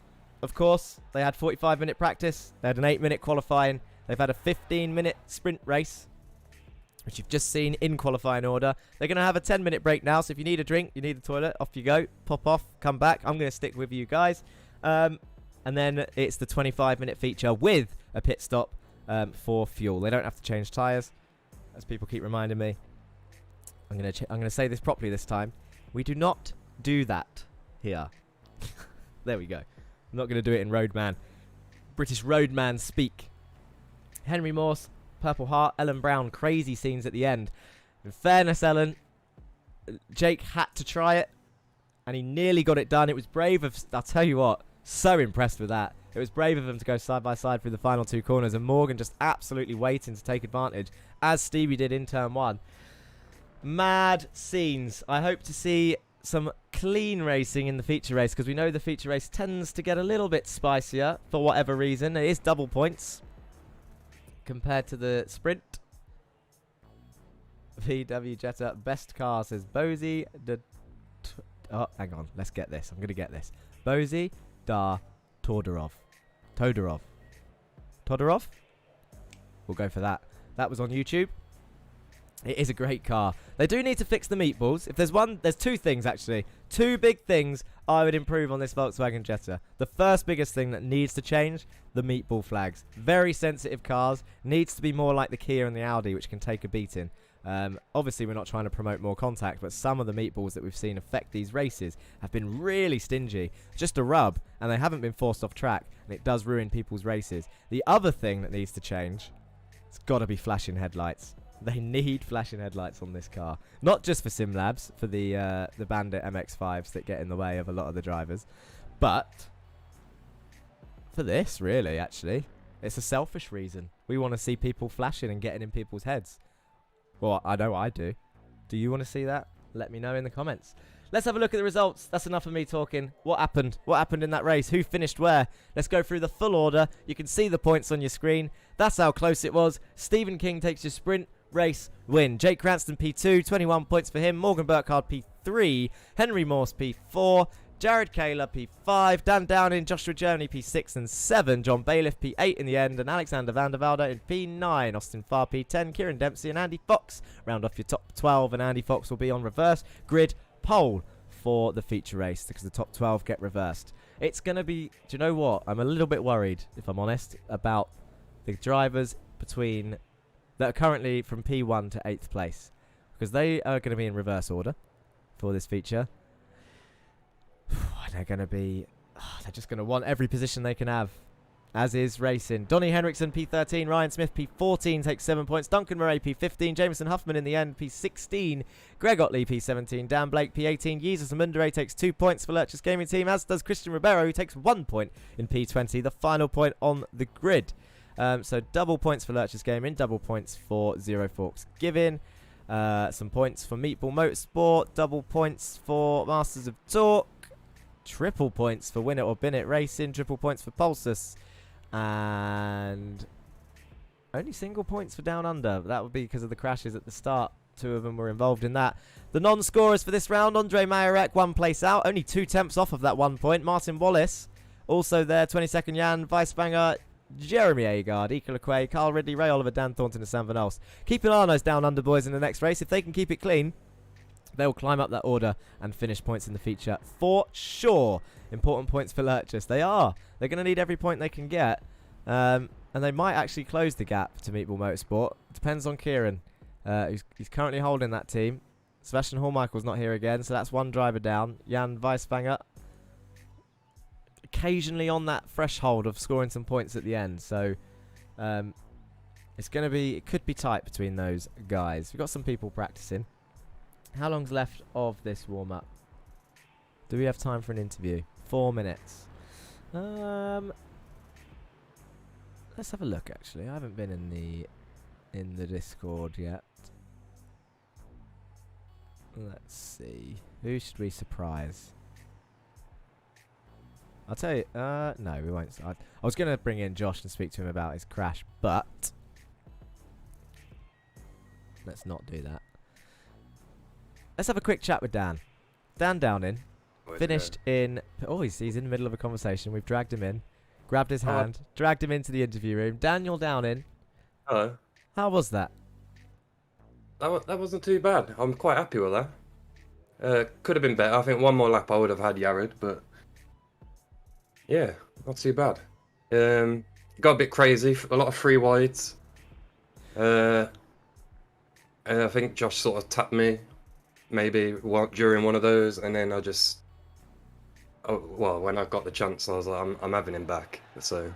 Speaker 1: of course, they had 45-minute practice. They had an 8-minute qualifying. They've had a 15-minute sprint race, which you've just seen in qualifying order. They're going to have a 10-minute break now, so if you need a drink, you need a toilet, off you go. Pop off, come back. I'm going to stick with you guys. And then it's the 25-minute feature with a pit stop for fuel. They don't have to change tyres, as people keep reminding me. I'm going to say this properly this time. We do not do that here. There we go. I'm not going to do it in Roadman. British Roadman speak. Henry Morse, Purple Heart, Ellen Brown, crazy scenes at the end. In fairness, Ellen, Jake had to try it, and he nearly got it done. It was brave of, I'll tell you what, so impressed with that. It was brave of him to go side by side through the final two corners, and Morgan just absolutely waiting to take advantage, as Stevie did in turn one. Mad scenes. I hope to see some clean racing in the feature race, because we know the feature race tends to get a little bit spicier for whatever reason. It is double points compared to the sprint. VW Jetta best car, says Bozy. Oh, hang on, let's get this. I'm gonna get this. Bozy da Todorov. Todorov? We'll go for that. That was on YouTube. It is a great car. They do need to fix the meatballs. If there's two things actually. Two big things I would improve on this Volkswagen Jetta. The first biggest thing that needs to change, the meatball flags. Very sensitive cars. Needs to be more like the Kia and the Audi, which can take a beating. Obviously, we're not trying to promote more contact, but some of the meatballs that we've seen affect these races have been really stingy. Just a rub, and they haven't been forced off track, and it does ruin people's races. The other thing that needs to change, it's got to be flashing headlights. They need flashing headlights on this car. Not just for sim labs, for the Bandit MX-5s that get in the way of a lot of the drivers, but for this, really, actually. It's a selfish reason. We want to see people flashing and getting in people's heads. Well, I know I do. Do you want to see that? Let me know in the comments. Let's have a look at the results. That's enough of me talking. What happened? What happened in that race? Who finished where? Let's go through the full order. You can see the points on your screen. That's how close it was. Stephen King takes your sprint race win. Jake Cranston P2, 21 points for him. Morgan Burkhardt P3. Henry Morse P4. Jared Kaler P5. Dan Downing, Joshua Germany P6 and 7. John Bailiff P8 in the end. And Alexander van der Velde in P9. Austin Farr P10. Kieran Dempsey and Andy Fox round off your top 12. And Andy Fox will be on reverse grid pole for the feature race because the top 12 get reversed. It's going to be, do you know what? I'm a little bit worried, if I'm honest, about the drivers that are currently from P1 to 8th place, because they are going to be in reverse order for this feature. They're going to be, they're just going to want every position they can have, as is racing. Donnie Henriksen P13, Ryan Smith P14 takes 7 points, Duncan Murray P15, Jameson Huffman in the end P16, Greg Otley P17, Dan Blake P18, Jesus Mundere takes 2 points for Lurch's Gaming Team, as does Christian Ribeiro, who takes 1 point in P20, the final point on the grid. So double points for Lurch's Gaming, double points for Zero Forks Giving, some points for Meatball Motorsport, double points for Masters of Torque, triple points for Win It or Bin It Racing, triple points for Pulsus, and only single points for Down Under. That would be because of the crashes at the start. 2 of them were involved in that. The non-scorers for this round, Andre Majorek, 1 place out, only 2 temps off of that 1 point. Martin Wallace, also there, 22nd Jan, Weissbanger, Jeremy Agard, Ika LeQuay, Carl Ridley, Ray Oliver, Dan Thornton and Sam Van Elst. Keep an eye on those Down Under boys in the next race. If they can keep it clean, they'll climb up that order and finish points in the feature for sure. Important points for Lurchus. They are. They're going to need every point they can get. And they might actually close the gap to Meatball Motorsport. Depends on Kieran. He's currently holding that team. Sebastian Hallmichael's not here again, so that's 1 driver down. Jan Weissbanger occasionally on that threshold of scoring some points at the end. So it's going to be, it could be tight between those guys. We've got some people practicing. How long's left of this warm-up? Do we have time for an interview? 4 minutes. Let's have a look. Actually, I haven't been in the Discord yet. Let's see. Who should we surprise? I'll tell you. No, we won't. I was going to bring in Josh and speak to him about his crash, but let's not do that. Let's have a quick chat with Dan. Dan Downing finished in. Oh, he's in the middle of a conversation. We've dragged him in, grabbed his hand, dragged him into the interview room. Daniel Downing.
Speaker 2: Hello.
Speaker 1: How was that?
Speaker 2: That wasn't too bad. I'm quite happy with that. Could have been better. I think one more lap I would have had Yared, but yeah, not too bad. Got a bit crazy. A lot of free wides. And I think Josh sort of tapped me, maybe during one of those, and then I just, when I got the chance, I was like, I'm having him back. So.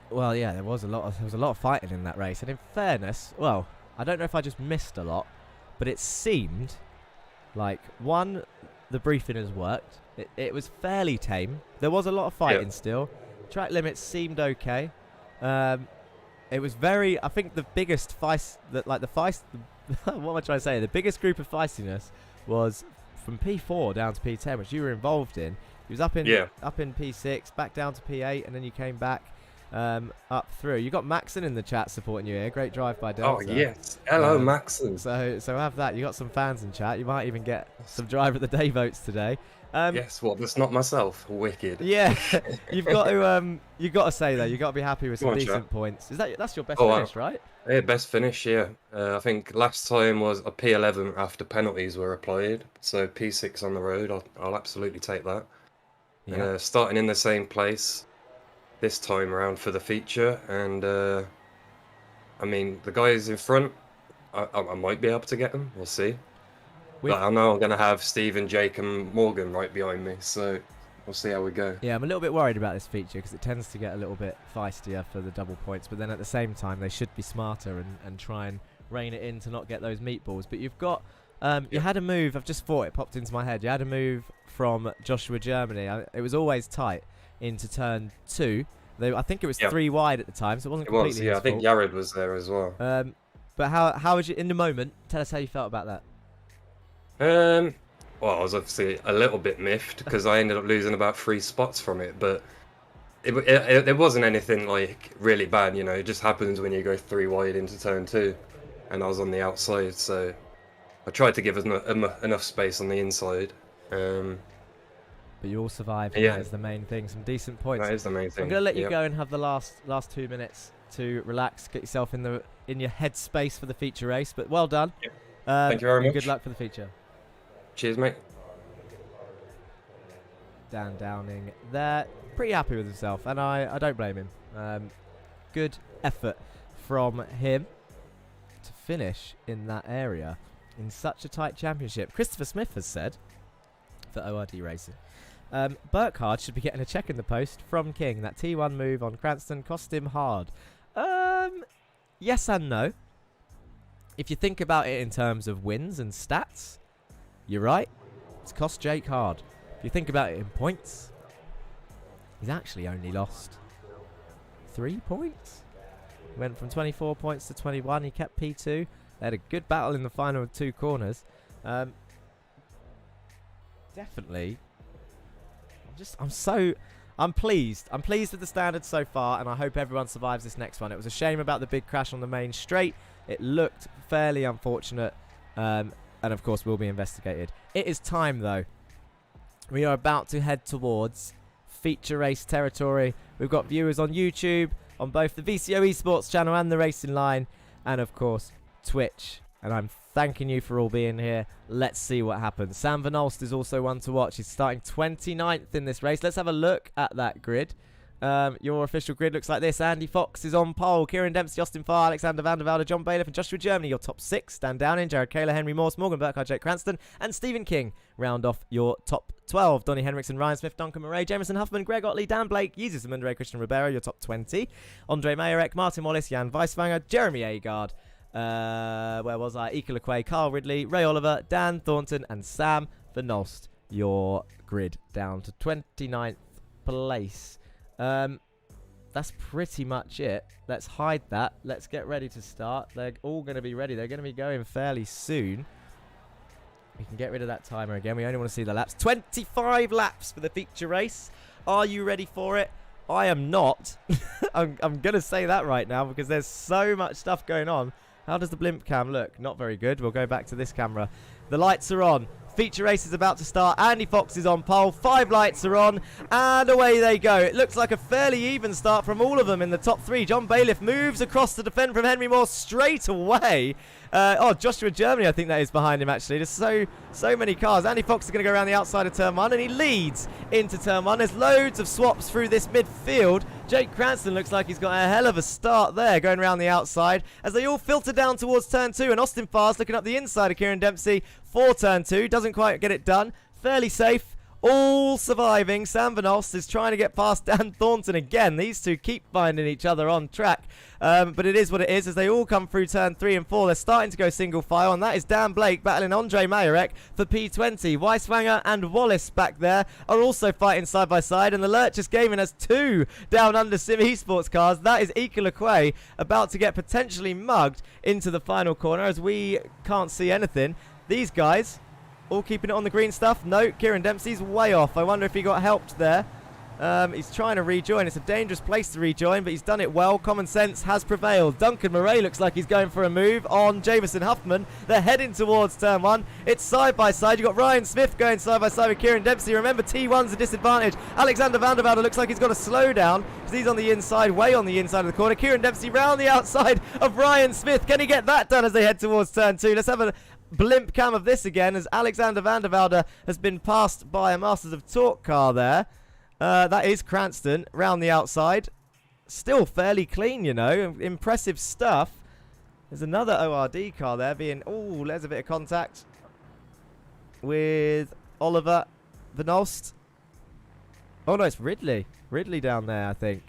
Speaker 1: Well, yeah, there was a lot of fighting in that race, and in fairness, well, I don't know if I just missed a lot, but it seemed like the briefing has worked. It was fairly tame. There was a lot of fighting still. Track limits seemed okay. It was very. I think the biggest what am I trying to say? The biggest group of feistiness was from P4 down to P10, which you were involved in. He was up in P6, back down to P8, and then you came back up through. You got Maxon in the chat supporting you here. Great drive by Delta.
Speaker 2: Oh yes, hello Maxon.
Speaker 1: So have that. You got some fans in chat. You might even get some driver of the day votes today.
Speaker 2: Yes, that's not myself. Wicked.
Speaker 1: Yeah, you've got to say though, you've got to be happy with some decent points. That's your best finish, right?
Speaker 2: Yeah, best finish. Yeah, I think last time was a P11 after penalties were applied. So P6 on the road. I'll absolutely take that. Yeah. Starting in the same place this time around for the feature, and I mean the guys in front, I might be able to get them. We'll see. But I know I'm going to have Stephen, Jake and Morgan right behind me, so we'll see how we go.
Speaker 1: Yeah, I'm a little bit worried about this feature because it tends to get a little bit feistier for the double points, but then at the same time they should be smarter and try and rein it in to not get those meatballs. But you've got, you had a move, I've just thought, it popped into my head, you had a move from Joshua Germany. It was always tight into turn 2. I think it was 3 wide at the time, so it wasn't completely his
Speaker 2: I think
Speaker 1: fault.
Speaker 2: Yared was there as well.
Speaker 1: But how was you in the moment? Tell us how you felt about that.
Speaker 2: Well, I was obviously a little bit miffed because I ended up losing about 3 spots from it, but it wasn't anything like really bad, you know. It just happens when you go 3 wide into turn 2, and I was on the outside, so I tried to give us enough space on the inside.
Speaker 1: But you all survived, and that is the main thing. Some decent points.
Speaker 2: That is the main thing.
Speaker 1: I'm going to let you go and have the last 2 minutes to relax, get yourself in your headspace for the feature race. But well done.
Speaker 2: Yep. Thank you very much.
Speaker 1: Good luck for the feature.
Speaker 2: Cheers, mate.
Speaker 1: Dan Downing there, pretty happy with himself, and I don't blame him. Good effort from him to finish in that area in such a tight championship. Christopher Smith has said for ORD Racing, Burkhardt should be getting a check in the post from King. That T1 move on Cranston cost him hard. Yes and no. If you think about it in terms of wins and stats, you're right. It's cost Jake hard. If you think about it in points, he's actually only lost 3 points. He went from 24 points to 21. He kept P2. They had a good battle in the final 2 corners. Definitely. I'm pleased. I'm pleased with the standards so far, and I hope everyone survives this next one. It was a shame about the big crash on the main straight. It looked fairly unfortunate, and of course will be investigated. It is time though. We are about to head towards feature race territory. We've got viewers on YouTube, on both the VCO Esports channel and the Racing Line, and of course Twitch. And I'm thanking you for all being here. Let's see what happens. Sam Van Olst is also one to watch. He's starting 29th in this race. Let's have a look at that grid. Your official grid looks like this. Andy Fox is on pole. Kieran Dempsey, Austin Farr, Alexander Van der Velde, John Bailiff and Joshua Germany. Your top 6. Dan Downing, Jared Kaler, Henry Morse, Morgan Burkhardt, Jake Cranston and Stephen King round off your top 12. Donny Henriksen, Ryan Smith, Duncan Murray, Jameson Huffman, Greg Otley, Dan Blake, Yeezus Amundre, Christian Ribeiro. Your top 20. Andre Mayerek, Martin Wallace, Jan Weiswanger, Jeremy Agard. Where was I? Ika LeQuay, Carl Ridley, Ray Oliver, Dan Thornton, and Sam Vernost. Your grid down to 29th place. That's pretty much it. Let's hide that. Let's get ready to start. They're all going to be ready. They're going to be going fairly soon. We can get rid of that timer again. We only want to see the laps. 25 laps for the feature race. Are you ready for it? I am not. I'm going to say that right now because there's so much stuff going on. How does the blimp cam look? Not very good. We'll go back to this camera. The lights are on. Feature race is about to start. Andy Fox is on pole. 5 lights are on. And away they go. It looks like a fairly even start from all of them in the top 3. John Bailiff moves across to defend from Henry Moore straight away. Joshua Germany, I think that is behind him, actually. There's so many cars. Andy Fox is going to go around the outside of turn 1, and he leads into turn 1. There's loads of swaps through this midfield. Jake Cranston looks like he's got a hell of a start there, going around the outside, as they all filter down towards turn 2. And Austin Fars looking up the inside of Kieran Dempsey for turn 2. Doesn't quite get it done. Fairly safe. All surviving. Sam Vernost is trying to get past Dan Thornton again. These two keep finding each other on track. But it is what it is as they all come through turn 3 and 4. They're starting to go single file, and that is Dan Blake battling Andre Majorek for P20. Weiswanger and Wallace back there are also fighting side by side, and the Lurchus Gaming has 2 down under Sim Esports cars. That is Ika LeQuay about to get potentially mugged into the final corner as we can't see anything. These guys all keeping it on the green stuff. No, Kieran Dempsey's way off. I wonder if he got helped there. He's trying to rejoin. It's a dangerous place to rejoin, but he's done it well. Common sense has prevailed. Duncan Murray looks like he's going for a move on Jameson Huffman. They're heading towards turn 1. It's side by side. You've got Ryan Smith going side by side with Kieran Dempsey. Remember, T1's a disadvantage. Alexander Vandervelde looks like he's got a slow down because he's on the inside, way on the inside of the corner. Kieran Dempsey round the outside of Ryan Smith. Can he get that done as they head towards turn 2? Let's have a blimp cam of this again as Alexander Vandervelde has been passed by a Masters of Torque car there. That is Cranston round the outside. Still fairly clean, you know. Impressive stuff. There's another ORD car there being... Oh, there's a bit of contact with Oliver Vernost. Oh, no, it's Ridley. Ridley down there, I think.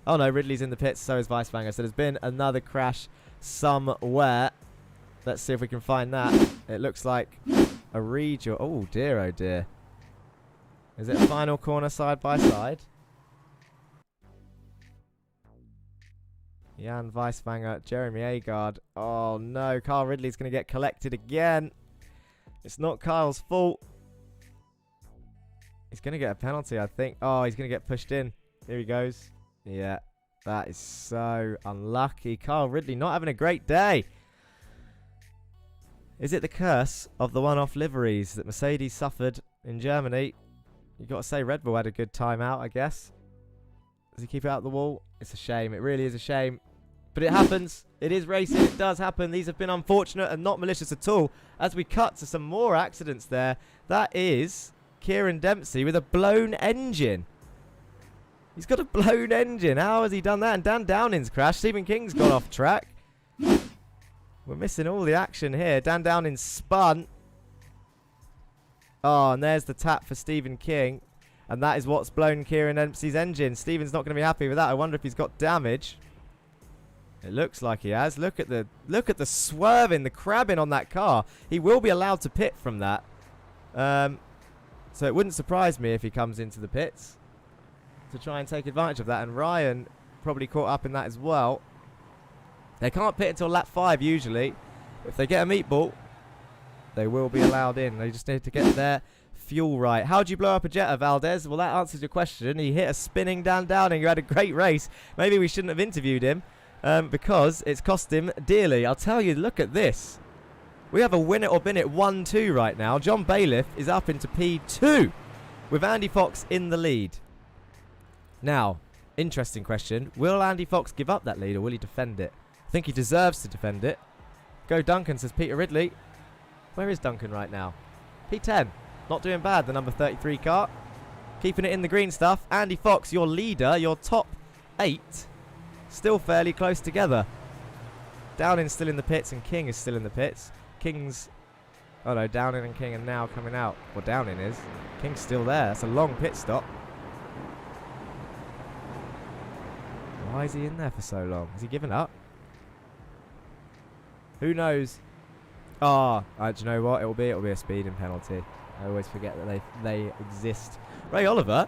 Speaker 1: Oh, no, Ridley's in the pits. So is Weiswanger. So there's been another crash somewhere. Let's see if we can find that. It looks like a rejoin. Oh, dear, oh, dear. Is it a final corner side by side? Jan Weiswanger, Jeremy Agard. Oh, no. Carl Ridley's going to get collected again. It's not Kyle's fault. He's going to get a penalty, I think. Oh, he's going to get pushed in. Here he goes. Yeah, that is so unlucky. Carl Ridley not having a great day. Is it the curse of the one-off liveries that Mercedes suffered in Germany? You've got to say Red Bull had a good time out, I guess. Does he keep it out the wall? It's a shame. It really is a shame. But it happens. It is racing. It does happen. These have been unfortunate and not malicious at all. As we cut to some more accidents there, that is Kieran Dempsey with a blown engine. He's got a blown engine. How has he done that? And Dan Downing's crashed. Stephen King's gone off track. We're missing all the action here. Dan Downing spun. Oh, and there's the tap for Stephen King. And that is what's blown Kieran Dempsey's engine. Stephen's not going to be happy with that. I wonder if he's got damage. It looks like he has. Look at the swerving, the crabbing on that car. He will be allowed to pit from that. So it wouldn't surprise me if he comes into the pits to try and take advantage of that. And Ryan probably caught up in that as well. They can't pit until lap 5 usually. If they get a meatball, they will be allowed in. They just need to get their fuel right. How do you blow up a Jetta, Valdez? Well, that answers your question. He hit a spinning Dan Downing who had a great race. Maybe we shouldn't have interviewed him because it's cost him dearly. I'll tell you, look at this. We have a win it or bin it 1-2 right now. John Bailiff is up into P2 with Andy Fox in the lead. Now, interesting question. Will Andy Fox give up that lead or will he defend it? I think he deserves to defend it. Go Duncan, says Peter Ridley. Where is Duncan right now? P10. Not doing bad, the number 33 car. Keeping it in the green stuff. Andy Fox, your leader, your top 8. Still fairly close together. Downing's still in the pits and King is still in the pits. King's... Oh no, Downing and King are now coming out. Well, Downing is. King's still there. That's a long pit stop. Why is he in there for so long? Has he given up? Who knows? Do you know what? It'll be a speeding penalty. I always forget that they exist. Ray Oliver.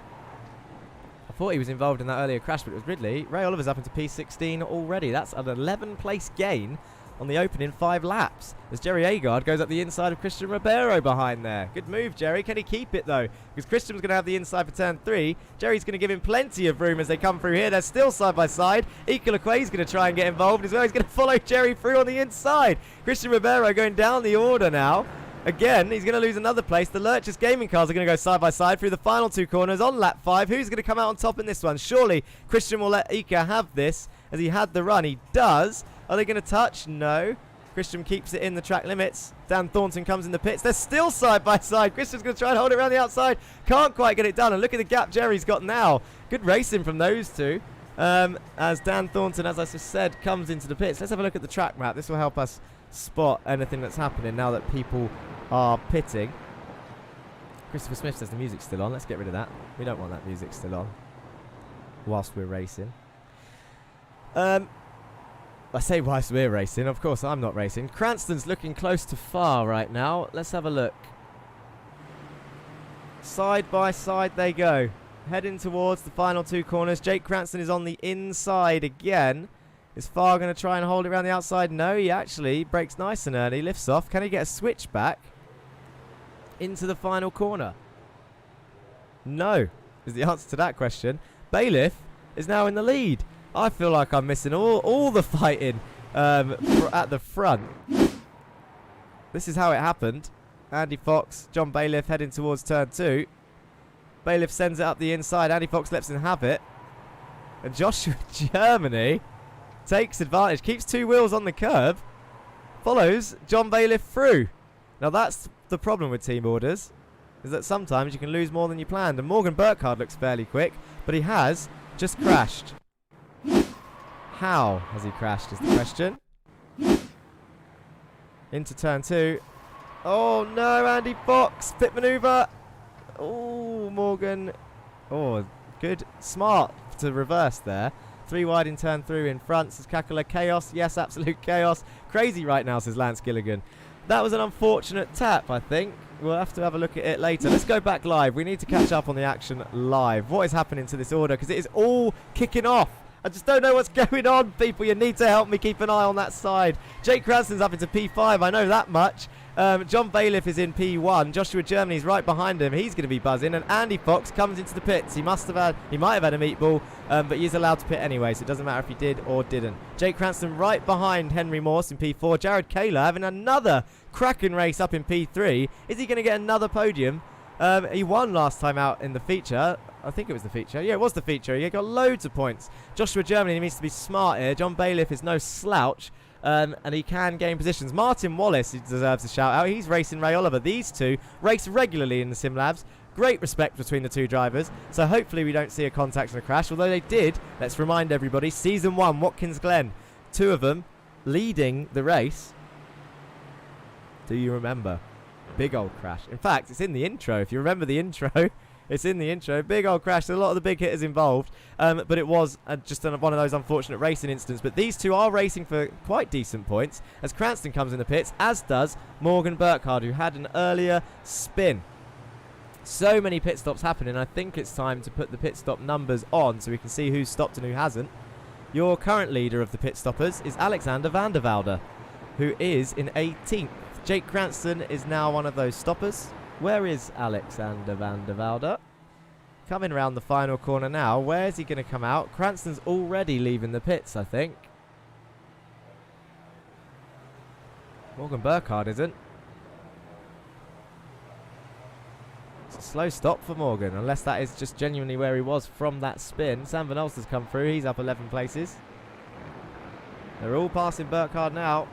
Speaker 1: I thought he was involved in that earlier crash, but it was Ridley. Ray Oliver's up into P16 already. That's an 11th-place gain on the opening 5 laps, as Jerry Agard goes up the inside of Christian Ribeiro behind there. Good move, Jerry. Can he keep it, though? Because Christian was going to have the inside for turn 3. Jerry's going to give him plenty of room as they come through here. They're still side by side. Ika Lequay's going to try and get involved as well. He's going to follow Jerry through on the inside. Christian Ribeiro going down the order now. Again, he's going to lose another place. The Lurchus Gaming cars are going to go side by side through the final 2 corners on lap 5. Who's going to come out on top in this one? Surely Christian will let Ika have this as he had the run. He does. Are they going to touch? No. Christian keeps it in the track limits. Dan Thornton comes in the pits. They're still side by side. Christian's going to try and hold it around the outside. Can't quite get it done. And look at the gap Jerry's got now. Good racing from those two. As Dan Thornton, as I just said, comes into the pits. Let's have a look at the track map. This will help us spot anything that's happening now that people are pitting. Christopher Smith says the music's still on. Let's get rid of that. We don't want that music still on whilst we're racing. I say whilst we're racing. Of course, I'm not racing. Cranston's looking close to far right now. Let's have a look. Side by side they go. Heading towards the final 2 corners. Jake Cranston is on the inside again. Is Farr going to try and hold it around the outside? No, he actually brakes nice and early. Lifts off. Can he get a switch back into the final corner? No, is the answer to that question. Bailiff is now in the lead. I feel like I'm missing all the fighting at the front. This is how it happened. Andy Fox, John Bailiff heading towards turn 2. Bailiff sends it up the inside. Andy Fox lets him have it. And Joshua Germany takes advantage. Keeps 2 wheels on the curb. Follows John Bailiff through. Now that's the problem with team orders, is that sometimes you can lose more than you planned. And Morgan Burkhardt looks fairly quick, but he has just crashed. How has he crashed is the question. Into turn 2. Oh no, Andy Fox. Pit manoeuvre. Oh, Morgan. Oh, good. Smart to reverse there. 3 wide in turn 3 in front. Says Kakula. Chaos. Yes, absolute chaos. Crazy right now, says Lance Gilligan. That was an unfortunate tap, I think. We'll have to have a look at it later. Let's go back live. We need to catch up on the action live. What is happening to this order? Because it is all kicking off. I just don't know what's going on, people. You need to help me keep an eye on that side. Jake Cranston's up into P5. I know that much. John Bailiff is in P1. Joshua Germany's right behind him. He's going to be buzzing. And Andy Fox comes into the pits. He might have had a meatball, but he's allowed to pit anyway, so it doesn't matter if he did or didn't. Jake Cranston right behind Henry Morse in P4. Jared Kaler having another cracking race up in P3. Is he going to get another podium? He won last time out in the feature. I think it was the feature. Yeah, it was the feature. He got loads of points. Joshua Germany needs to be smart here. John Bailiff is no slouch. And he can gain positions. Martin Wallace, he deserves a shout out. He's racing Ray Oliver. These two race regularly in the sim labs. Great respect between the 2 drivers. So hopefully we don't see a contact and a crash. Although they did, let's remind everybody, Season 1, Watkins Glen. 2 of them leading the race. Do you remember? Big old crash. In fact, it's in the intro. If you remember the intro, it's in the intro. Big old crash. There's a lot of the big hitters involved. But it was just one of those unfortunate racing incidents. But these 2 are racing for quite decent points as Cranston comes in the pits, as does Morgan Burkhardt, who had an earlier spin. So many pit stops happening. I think it's time to put the pit stop numbers on so we can see who's stopped and who hasn't. Your current leader of the pit stoppers is Alexander van der Velde, who is in 18th. Jake Cranston is now one of those stoppers. Where is Alexander van der Velde? Coming around the final corner now. Where's he going to come out? Cranston's already leaving the pits, I think. Morgan Burkhardt isn't. It's a slow stop for Morgan, unless that is just genuinely where he was from that spin. Sam Van Ulster's come through. He's up 11 places. They're all passing Burkhardt now.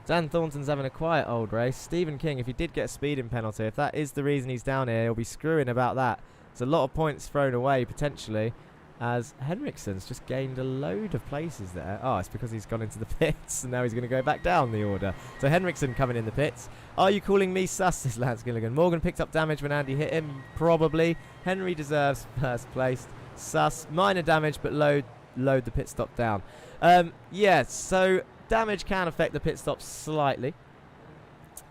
Speaker 1: Dan Thornton's having a quiet old race. Stephen King, if he did get a speeding penalty, if that is the reason he's down here, he'll be screwing about that. There's a lot of points thrown away, potentially, as Henriksen's just gained a load of places there. Oh, it's because he's gone into the pits, and now he's going to go back down the order. So Henriksen coming in the pits. Are you calling me sus, says Lance Gilligan. Morgan picked up damage when Andy hit him, probably. Henry deserves first place. Sus, minor damage, but low load the pit stop down. Yeah, so damage can affect the pit stop slightly.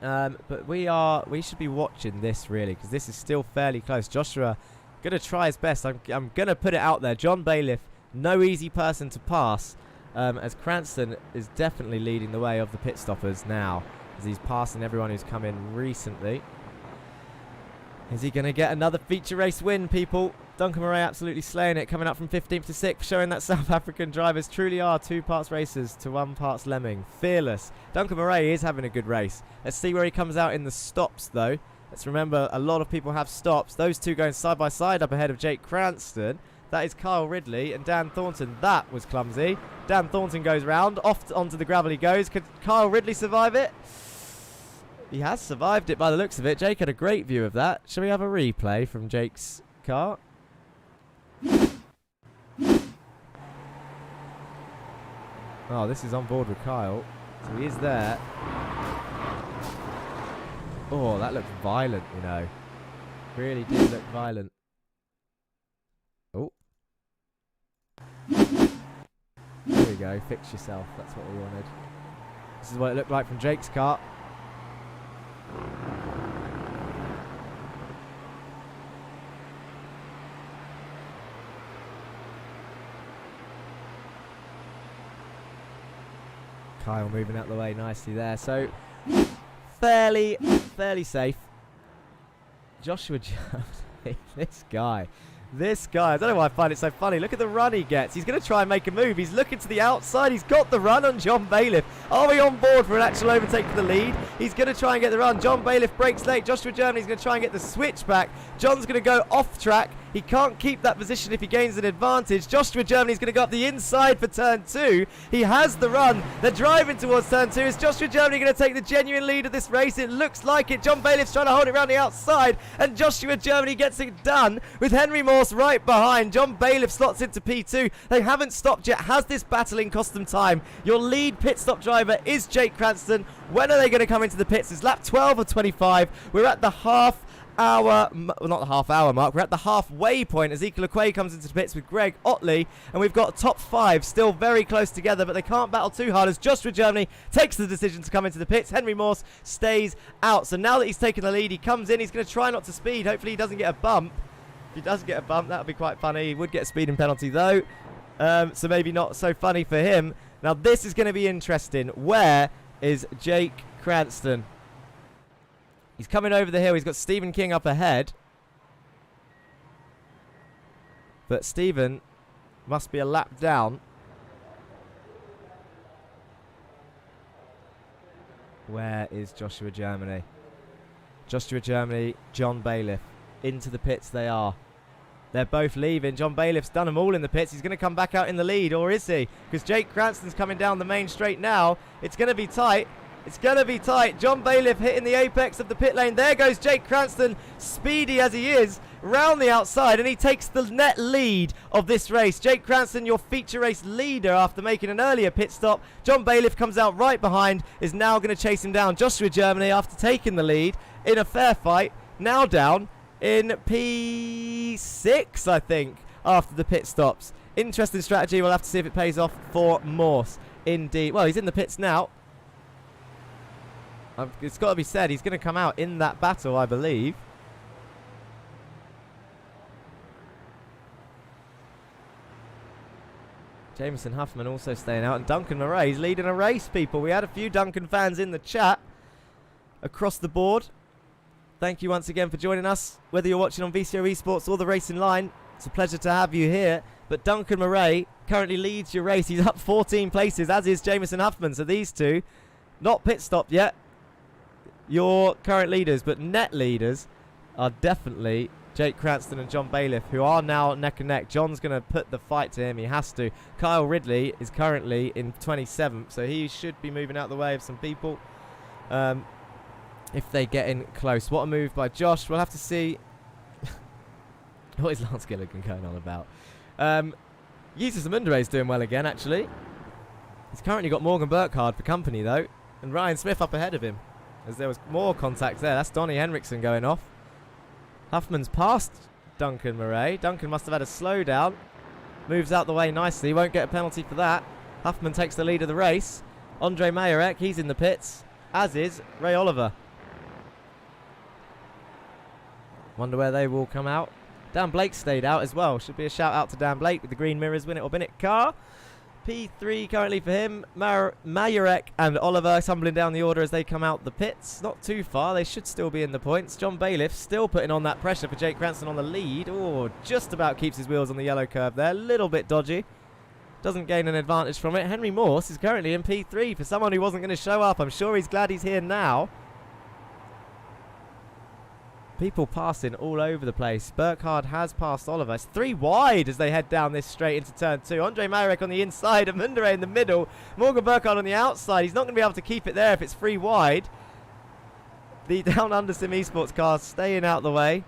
Speaker 1: But we should be watching this really, because this is still fairly close. Joshua gonna try his best. I'm gonna put it out there. John Bailiff, no easy person to pass, as Cranston is definitely leading the way of the pit stoppers now, as he's passing everyone who's come in recently. Is he going to get another feature race win, people? Duncan Murray absolutely slaying it, coming up from 15th to 6th, showing that South African drivers truly are 2 parts racers to 1 parts lemming. Fearless. Duncan Murray is having a good race. Let's see where he comes out in the stops, though. Let's remember, a lot of people have stops. Those two going side by side up ahead of Jake Cranston. That is Kyle Ridley and Dan Thornton. That was clumsy. Dan Thornton goes round. Off onto the gravel he goes. Could Kyle Ridley survive it? He has survived it by the looks of it. Jake had a great view of that. Shall we have a replay from Jake's car? Oh, this is on board with Kyle. So he is there. Oh, that looked violent, you know. Really did look violent. Oh. There we go. Fix yourself. That's what we wanted. This is what it looked like from Jake's car. Kyle moving out the way nicely there. So fairly safe. Joshua Germany, this guy, I don't know why I find it so funny. Look at the run he gets. He's going to try and make a move. He's looking to the outside. He's got the run on John Bailiff. Are we on board for an actual overtake for the lead? He's going to try and get the run. John Bailiff breaks late. Joshua Germany's going to try and get the switch back. John's going to go off track. He can't keep that position if he gains an advantage. Joshua Germany's going to go up the inside for turn 2. He has the run. They're driving towards turn 2. Is Joshua Germany going to take the genuine lead of this race? It looks like it. John Bailiff's trying to hold it around the outside, and Joshua Germany gets it done with Henry Morse right behind. John Bailiff slots into P2. They haven't stopped yet. Has this battling cost them time? Your lead pit stop driver is Jake Cranston. When are they going to come into the pits? It's lap 12 of 25. We're at the not the half hour mark, we're at the halfway point as Ezekiel Aquay comes into the pits with Greg Otley, and we've got top 5 still very close together, but they can't battle too hard as Joshua Germany takes the decision to come into the pits. Henry Morse stays out. So now that he's taken the lead, he comes in. He's going to try not to speed. Hopefully he doesn't get a bump. If he does get a bump, that would be quite funny. He would get a speeding penalty though, so maybe not so funny for him. Now this is going to be interesting. Where is Jake Cranston? He's coming over the hill. He's got Stephen King up ahead. But Stephen must be a lap down. Where is Joshua Germany? Joshua Germany, John Bailiff. Into the pits they are. They're both leaving. John Bailiff's done them all in the pits. He's going to come back out in the lead, or is he? Because Jake Cranston's coming down the main straight now. It's going to be tight. It's going to be tight. John Bailiff hitting the apex of the pit lane. There goes Jake Cranston, speedy as he is, round the outside, and he takes the net lead of this race. Jake Cranston, your feature race leader after making an earlier pit stop. John Bailiff comes out right behind, is now going to chase him down. Joshua Germany, after taking the lead in a fair fight, now down in P6, I think, after the pit stops. Interesting strategy. We'll have to see if it pays off for Morse. Indeed. Well, he's in the pits now. It's got to be said, he's going to come out in that battle, I believe. Jameson Huffman also staying out, and Duncan Murray's leading a race, people. We had a few Duncan fans in the chat across the board. Thank you once again for joining us, whether you're watching on VCO Esports or the Racing Line. It's a pleasure to have you here. But Duncan Murray currently leads your race. He's up 14 places, as is Jameson Huffman. So these two, not pit stopped yet, your current leaders, but net leaders are definitely Jake Cranston and John Bailiff, who are now neck and neck. John's going to put the fight to him. He has to. Kyle Ridley is currently in 27th, so he should be moving out the way of some people if they get in close. What a move by Josh. We'll have to see what is Lance Gilligan going on about. Jesus Amundere is doing well again, actually. He's currently got Morgan Burkhardt for company, though, and Ryan Smith up ahead of him, as there was more contact there. That's Donnie Henriksen going off. Huffman's passed Duncan Murray. Duncan must have had a slowdown. moves out the way nicely. Won't get a penalty for that. Huffman takes the lead of the race. Andre Majorek, he's in the pits, as is Ray Oliver. Wonder where they will come out. Dan Blake stayed out as well. Should be a shout out to Dan Blake with the green mirrors, win it or bin it car. P3 currently for him. Majorek and Oliver tumbling down the order as they come out the pits. Not too far. They should still be in the points. John Bailiff still putting on that pressure for Jake Cranston on the lead. Oh, just about keeps his wheels on the yellow curb there. A little bit dodgy. Doesn't gain an advantage from it. Henry Morse is currently in P3 for someone who wasn't going to show up. I'm sure he's glad he's here now. People passing all over the place. Burkhardt has passed Oliver. It's 3 wide as they head down this straight into turn 2. Andre Majorek on the inside and Mundere in the middle. Morgan Burkhardt on the outside. He's not going to be able to keep it there if it's 3 wide. The Down Under Sim Esports car staying out the way.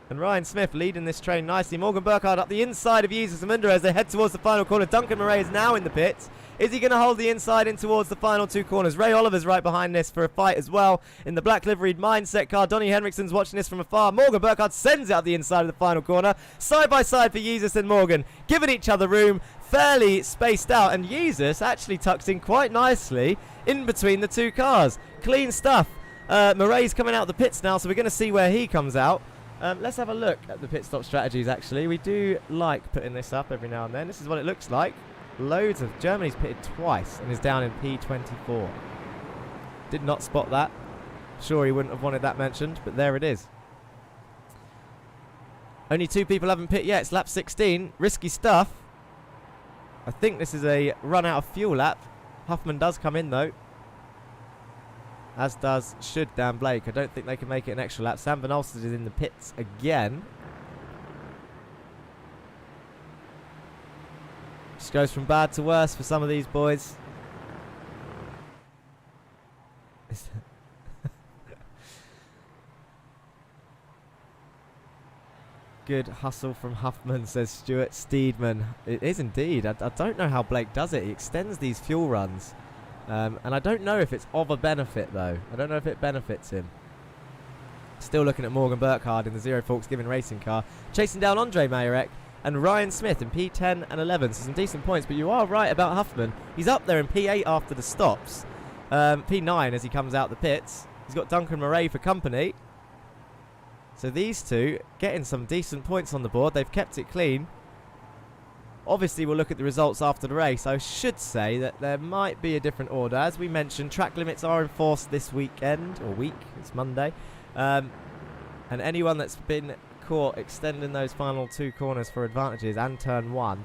Speaker 1: And Ryan Smith leading this train nicely. Morgan Burkhardt up the inside of Jesus and Mundere as they head towards the final corner. Duncan Murray is now in the pits. Is he going to hold the inside in towards the final 2 corners? Ray Oliver's right behind this for a fight as well. In the black liveried Mindset car, Donny Henriksen's watching this from afar. Morgan Burkhardt sends it up the inside of the final corner. Side by side for Jesus and Morgan, giving each other room, fairly spaced out. And Jesus actually tucks in quite nicely in between the 2 cars. Clean stuff. Murray's coming out the pits now, so we're going to see where he comes out. Let's have a look at the pit stop strategies, actually. We do like putting this up every now and then. This is what it looks like. Loads of Germany's pitted twice and is down in P24. Did not spot that. Sure he wouldn't have wanted that mentioned, but there it is. Only 2 people haven't pit yet. It's lap 16. Risky stuff. I think this is a run out of fuel lap. Huffman does come in though. As should Dan Blake. I don't think they can make it an extra lap. Sam Van Alstad is in the pits again. Just goes from bad to worse for some of these boys. Good hustle from Huffman, says Stuart Steedman. It is indeed. I don't know how Blake does it. He extends these fuel runs. And I don't know if it's of a benefit, though. I don't know if it benefits him. Still looking at Morgan Burkhardt in the Zero Forks Given Racing car. Chasing down Andre Majorek and Ryan Smith in P10 and 11. So some decent points, but you are right about Huffman. He's up there in P8 after the stops. P9 as he comes out the pits. He's got Duncan Murray for company. So these two getting some decent points on the board. They've kept it clean. Obviously, we'll look at the results after the race. I should say that there might be a different order. As we mentioned, track limits are enforced this weekend, or week, it's Monday. And anyone that's been caught extending those final 2 corners for advantages and turn 1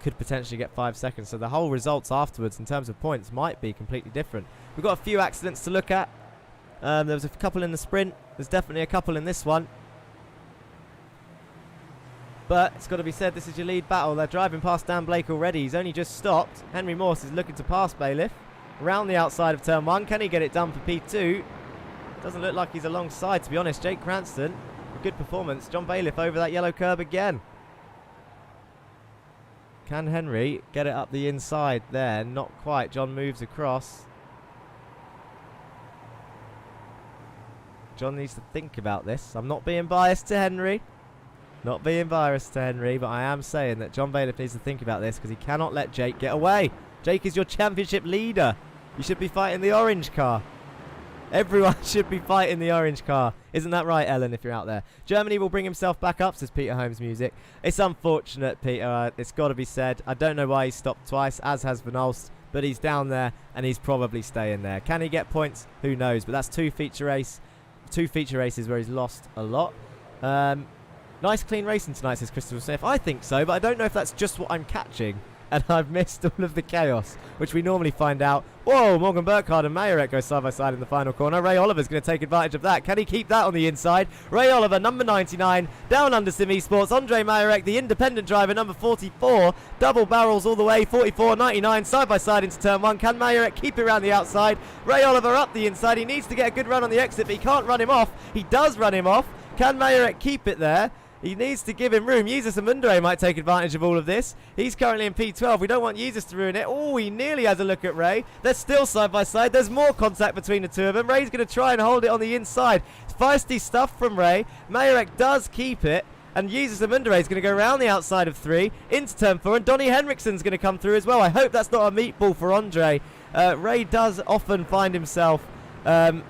Speaker 1: could potentially get 5 seconds. So the whole results afterwards in terms of points might be completely different. We've got a few accidents to look at. There was a couple in the sprint. There's definitely a couple in this one. But it's got to be said, this is your lead battle. They're driving past Dan Blake already. He's only just stopped. Henry Morse is looking to pass Bailiff around the outside of turn 1. Can he get it done for P2? Doesn't look like he's alongside, to be honest. Jake Cranston, a good performance. John Bailiff over that yellow curb again. Can Henry get it up the inside there? Not quite. John moves across. John needs to think about this. I'm not being biased to Henry. Not being biased to Henry, but I am saying that John Bailiff needs to think about this because he cannot let Jake get away. Jake is your championship leader. You should be fighting the orange car. Everyone should be fighting the orange car. Isn't that right, Ellen, if you're out there? Germany will bring himself back up, says Peter Holmes Music. It's unfortunate, Peter. It's got to be said. I don't know why he stopped twice, as has Van Alst, but he's down there and he's probably staying there. Can he get points? Who knows? But that's 2 feature races where he's lost a lot. Nice clean racing tonight, says Christopher Smith. I think so, but I don't know if that's just what I'm catching. And I've missed all of the chaos, which we normally find out. Whoa, Morgan Burkhardt and Majorek go side by side in the final corner. Ray Oliver's going to take advantage of that. Can he keep that on the inside? Ray Oliver, number 99, Down Under Sim Esports. Andre Majorek, the independent driver, number 44. Double barrels all the way, 44, 99, side by side into turn 1. Can Majorek keep it around the outside? Ray Oliver up the inside. He needs to get a good run on the exit, but he can't run him off. He does run him off. Can Majorek keep it there? He needs to give him room. Jesus Mundere might take advantage of all of this. He's currently in P12. We don't want Jesus to ruin it. Oh, he nearly has a look at Ray. They're still side by side. There's more contact between the two of them. Ray's going to try and hold it on the inside. It's feisty stuff from Ray. Majorek does keep it. And Jesus Amundere is going to go around the outside of 3 into turn 4, and Donnie Henriksen's going to come through as well. I hope that's not a meatball for Andre. Ray does often find himself on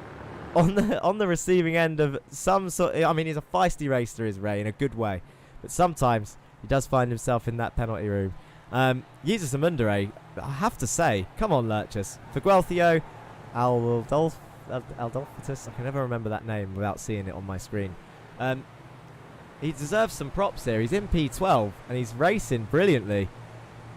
Speaker 1: the receiving end of some sort. I mean, he's a feisty racer, is Ray, in a good way, but sometimes he does find himself in that penalty room. Jesus Amundere, I have to say, come on, Lurchus. For Guelthio, Aldolphitus, I can never remember that name without seeing it on my screen. He deserves some props here. He's in P12 and he's racing brilliantly.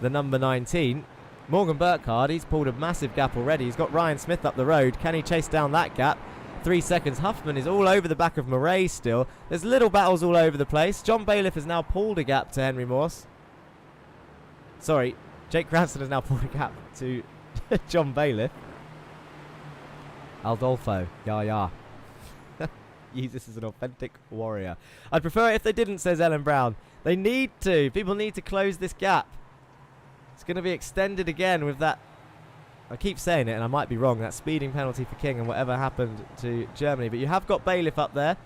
Speaker 1: The number 19, Morgan Burkhardt, he's pulled a massive gap already. He's got Ryan Smith up the road. Can he chase down that gap? 3 seconds. Huffman is all over the back of Murray still. There's little battles all over the place. John Bailiff has now pulled a gap to Henry Morse. Sorry, Jake Cranston has now pulled a gap to John Bailiff. Aldolfo, yeah. Jesus is an authentic warrior. I'd prefer it if they didn't, says Ellen Brown. They need to. People need to close this gap. It's going to be extended again with that. I keep saying it, and I might be wrong. That speeding penalty for King and whatever happened to Germany. But you have got Bailiff up there.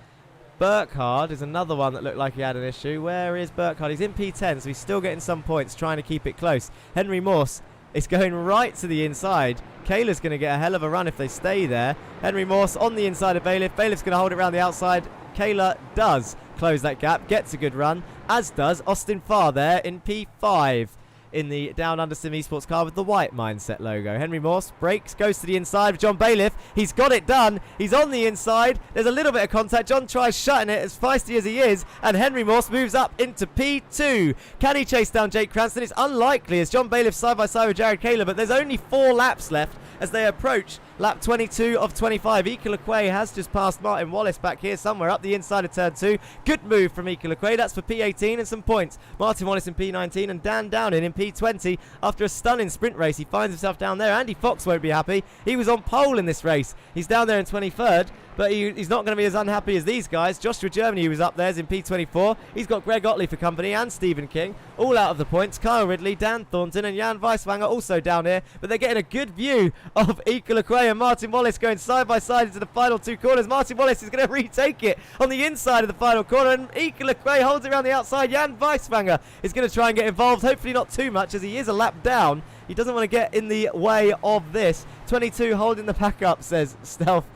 Speaker 1: Burkhardt is another one that looked like he had an issue. Where is Burkhardt? He's in P10, so he's still getting some points, trying to keep it close. Henry Morse is going right to the inside. Kayla's going to get a hell of a run if they stay there. Henry Morse on the inside of Bailiff. Bailiff's going to hold it around the outside. Kayla does close that gap, gets a good run, as does Austin Farr there in P5 in the Down Under Sim Esports car with the white Mindset logo. Henry Morse breaks, goes to the inside of John Bailiff. He's got it done. He's on the inside. There's a little bit of contact. John tries shutting it, as feisty as he is, and Henry Morse moves up into P2. Can he chase down Jake Cranston? It's unlikely, as John Bailiff side by side with Jared Kayla, but there's only 4 laps left as they approach lap 22 of 25. Ika Lequay has just passed Martin Wallace back here somewhere up the inside of turn 2. Good move from Ika Lequay. That's for P18 and some points. Martin Wallace in P19 and Dan Downing in P20. After a stunning sprint race, he finds himself down there. Andy Fox won't be happy. He was on pole in this race. He's down there in 23rd. But he's not going to be as unhappy as these guys. Joshua Germany, who was up there, is in P24. He's got Greg Otley for company and Stephen King. All out of the points. Kyle Ridley, Dan Thornton and Jan Weiswanger also down here. But they're getting a good view of Ika Lequay and Martin Wallace going side by side into the final 2 corners. Martin Wallace is going to retake it on the inside of the final corner. And Ika Lequay holds it around the outside. Jan Weiswanger is going to try and get involved. Hopefully not too much, as he is a lap down. He doesn't want to get in the way of this. 22 holding the pack up, says Stealth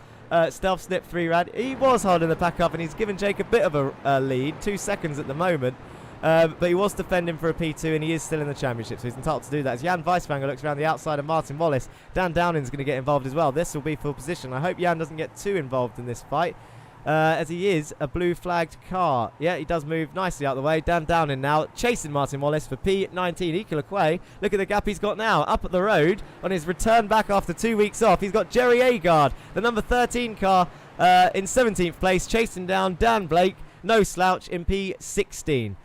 Speaker 1: Snip 3 Rad. He was holding the pack up and he's given Jake a bit of a lead, 2 seconds at the moment. But he was defending for a P2 and he is still in the championship, so he's entitled to do that. As Jan Weiswanger looks around the outside of Martin Wallace, Dan Downing's going to get involved as well. This will be full position. I hope Jan doesn't get too involved in this fight, as he is a blue flagged car. Yeah, he does move nicely out of the way. Dan Downing now chasing Martin Wallace for P19. Ika Lequay, look at the gap he's got now. Up at the road on his return back after 2 weeks off. He's got Jerry Agard, the number 13 car, in 17th place, chasing down Dan Blake, no slouch, in P16.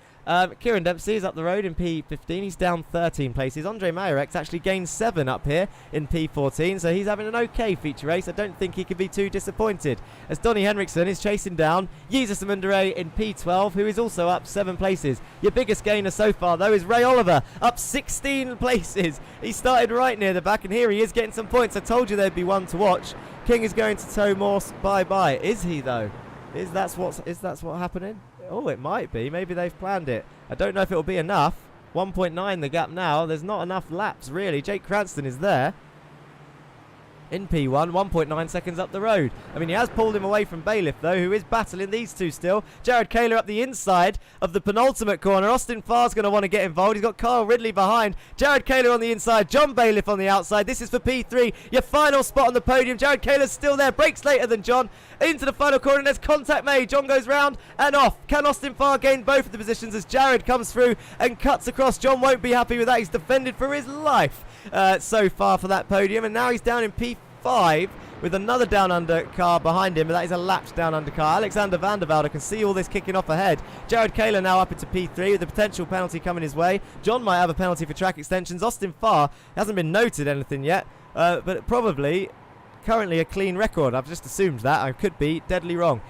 Speaker 1: Kieran Dempsey is up the road in P15. He's down 13 places. Andre Mayerek's actually gained 7 up here in P14, so he's having an okay feature race. I don't think he could be too disappointed. As Donnie Henriksen is chasing down Jesus Amundere in P12, who is also up 7 places. Your biggest gainer so far, though, is Ray Oliver, up 16 places. He started right near the back, and here he is getting some points. I told you there'd be one to watch. King is going to tow Morse bye-bye. Is he, though? Is that what's happening? Oh, it might be. Maybe they've planned it. I don't know if it'll be enough. 1.9 the gap now. There's not enough laps, really. Jake Cranston is there in P1, 1.9 seconds up the road. I mean, he has pulled him away from Bailiff, though, who is battling these two still. Jared Kayla up the inside of the penultimate corner. Austin Farr's going to want to get involved. He's got Kyle Ridley behind. Jared Kayla on the inside. John Bailiff on the outside. This is for P3. Your final spot on the podium. Jared Kayla's still there. Breaks later than John. Into the final corner, and there's contact made. John goes round and off. Can Austin Farr gain both of the positions as Jared comes through and cuts across? John won't be happy with that. He's defended for his life so far for that podium, and now he's down in P5 with another down under car behind him, but that is a lapped down under car. Alexander van der Velde can see all this kicking off ahead. Jared Kayla now up into P3 with a potential penalty coming his way. John might have a penalty for track extensions. Austin Farr hasn't been noted anything yet, but probably currently a clean record. I've just assumed that. I could be deadly wrong.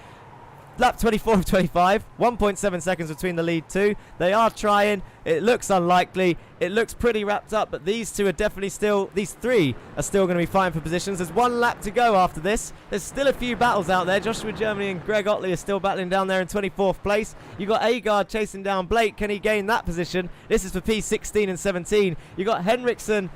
Speaker 1: Lap 24 of 25, 1.7 seconds between the lead two. They are trying. It looks unlikely. It looks pretty wrapped up, but these two are definitely still, these three are still going to be fighting for positions. There's one lap to go after this. There's still a few battles out there. Joshua Germany and Greg Otley are still battling down there in 24th place. You've got Agard chasing down Blake. Can he gain that position? This is for P16 and 17. You've got Henriksen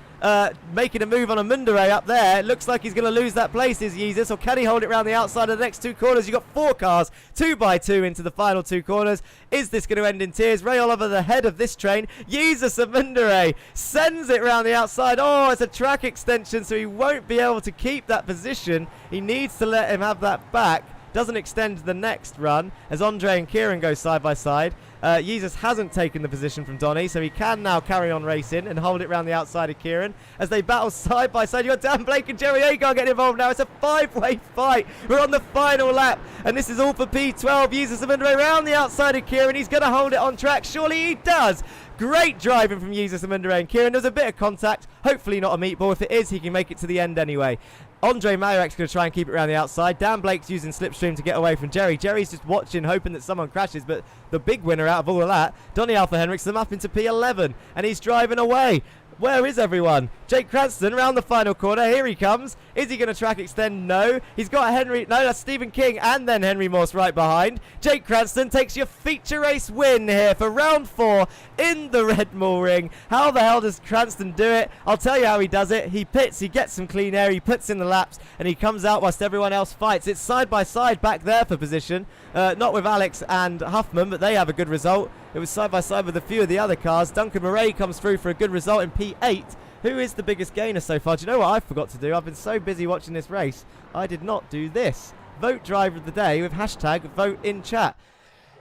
Speaker 1: making a move on a Mundere up there. It looks like he's going to lose that place, is Jesus, or can he hold it around the outside of the next two corners? You've got 4 cars, 2x2 into the final 2 corners. Is this going to end in tears? Ray Oliver, the head of this train. Jesus Mundere sends it around the outside. Oh, it's a track extension, so he won't be able to keep that position. He needs to let him have that back. Doesn't extend the next run as Andre and Kieran go side by side. Jesus hasn't taken the position from Donny, so he can now carry on racing and hold it around the outside of Kieran as they battle side by side. You've got Dan Blake and Jerry Agar getting involved now. It's a 5-way fight. We're on the final lap, and this is all for P12. Jesus Mundere around the outside of Kieran. He's going to hold it on track. Surely he does. Great driving from Jesus Mundere and Kieran. There's a bit of contact. Hopefully not a meatball. If it is, he can make it to the end anyway. Andre Mayorek's going to try and keep it around the outside. Dan Blake's using Slipstream to get away from Jerry. Jerry's just watching, hoping that someone crashes, but the big winner out of all of that, Donny Alpha Henriksen up into P11, and he's driving away. Where is everyone? Jake Cranston around the final corner. Here he comes. Is he going to track extend? No. He's got Henry. No, that's Stephen King and then Henry Morse right behind. Jake Cranston takes your feature race win here for round 4 in the RedBull ring. How the hell does Cranston do it? I'll tell you how he does it. He pits, he gets some clean air, he puts in the laps, and he comes out whilst everyone else fights. It's side by side back there for position. Not with Alex and Huffman, but they have a good result. It was side by side with a few of the other cars. Duncan Murray comes through for a good result in P8. Who is the biggest gainer so far? Do you know what I forgot to do? I've been so busy watching this race, I did not do this. Vote driver of the day with hashtag vote in chat.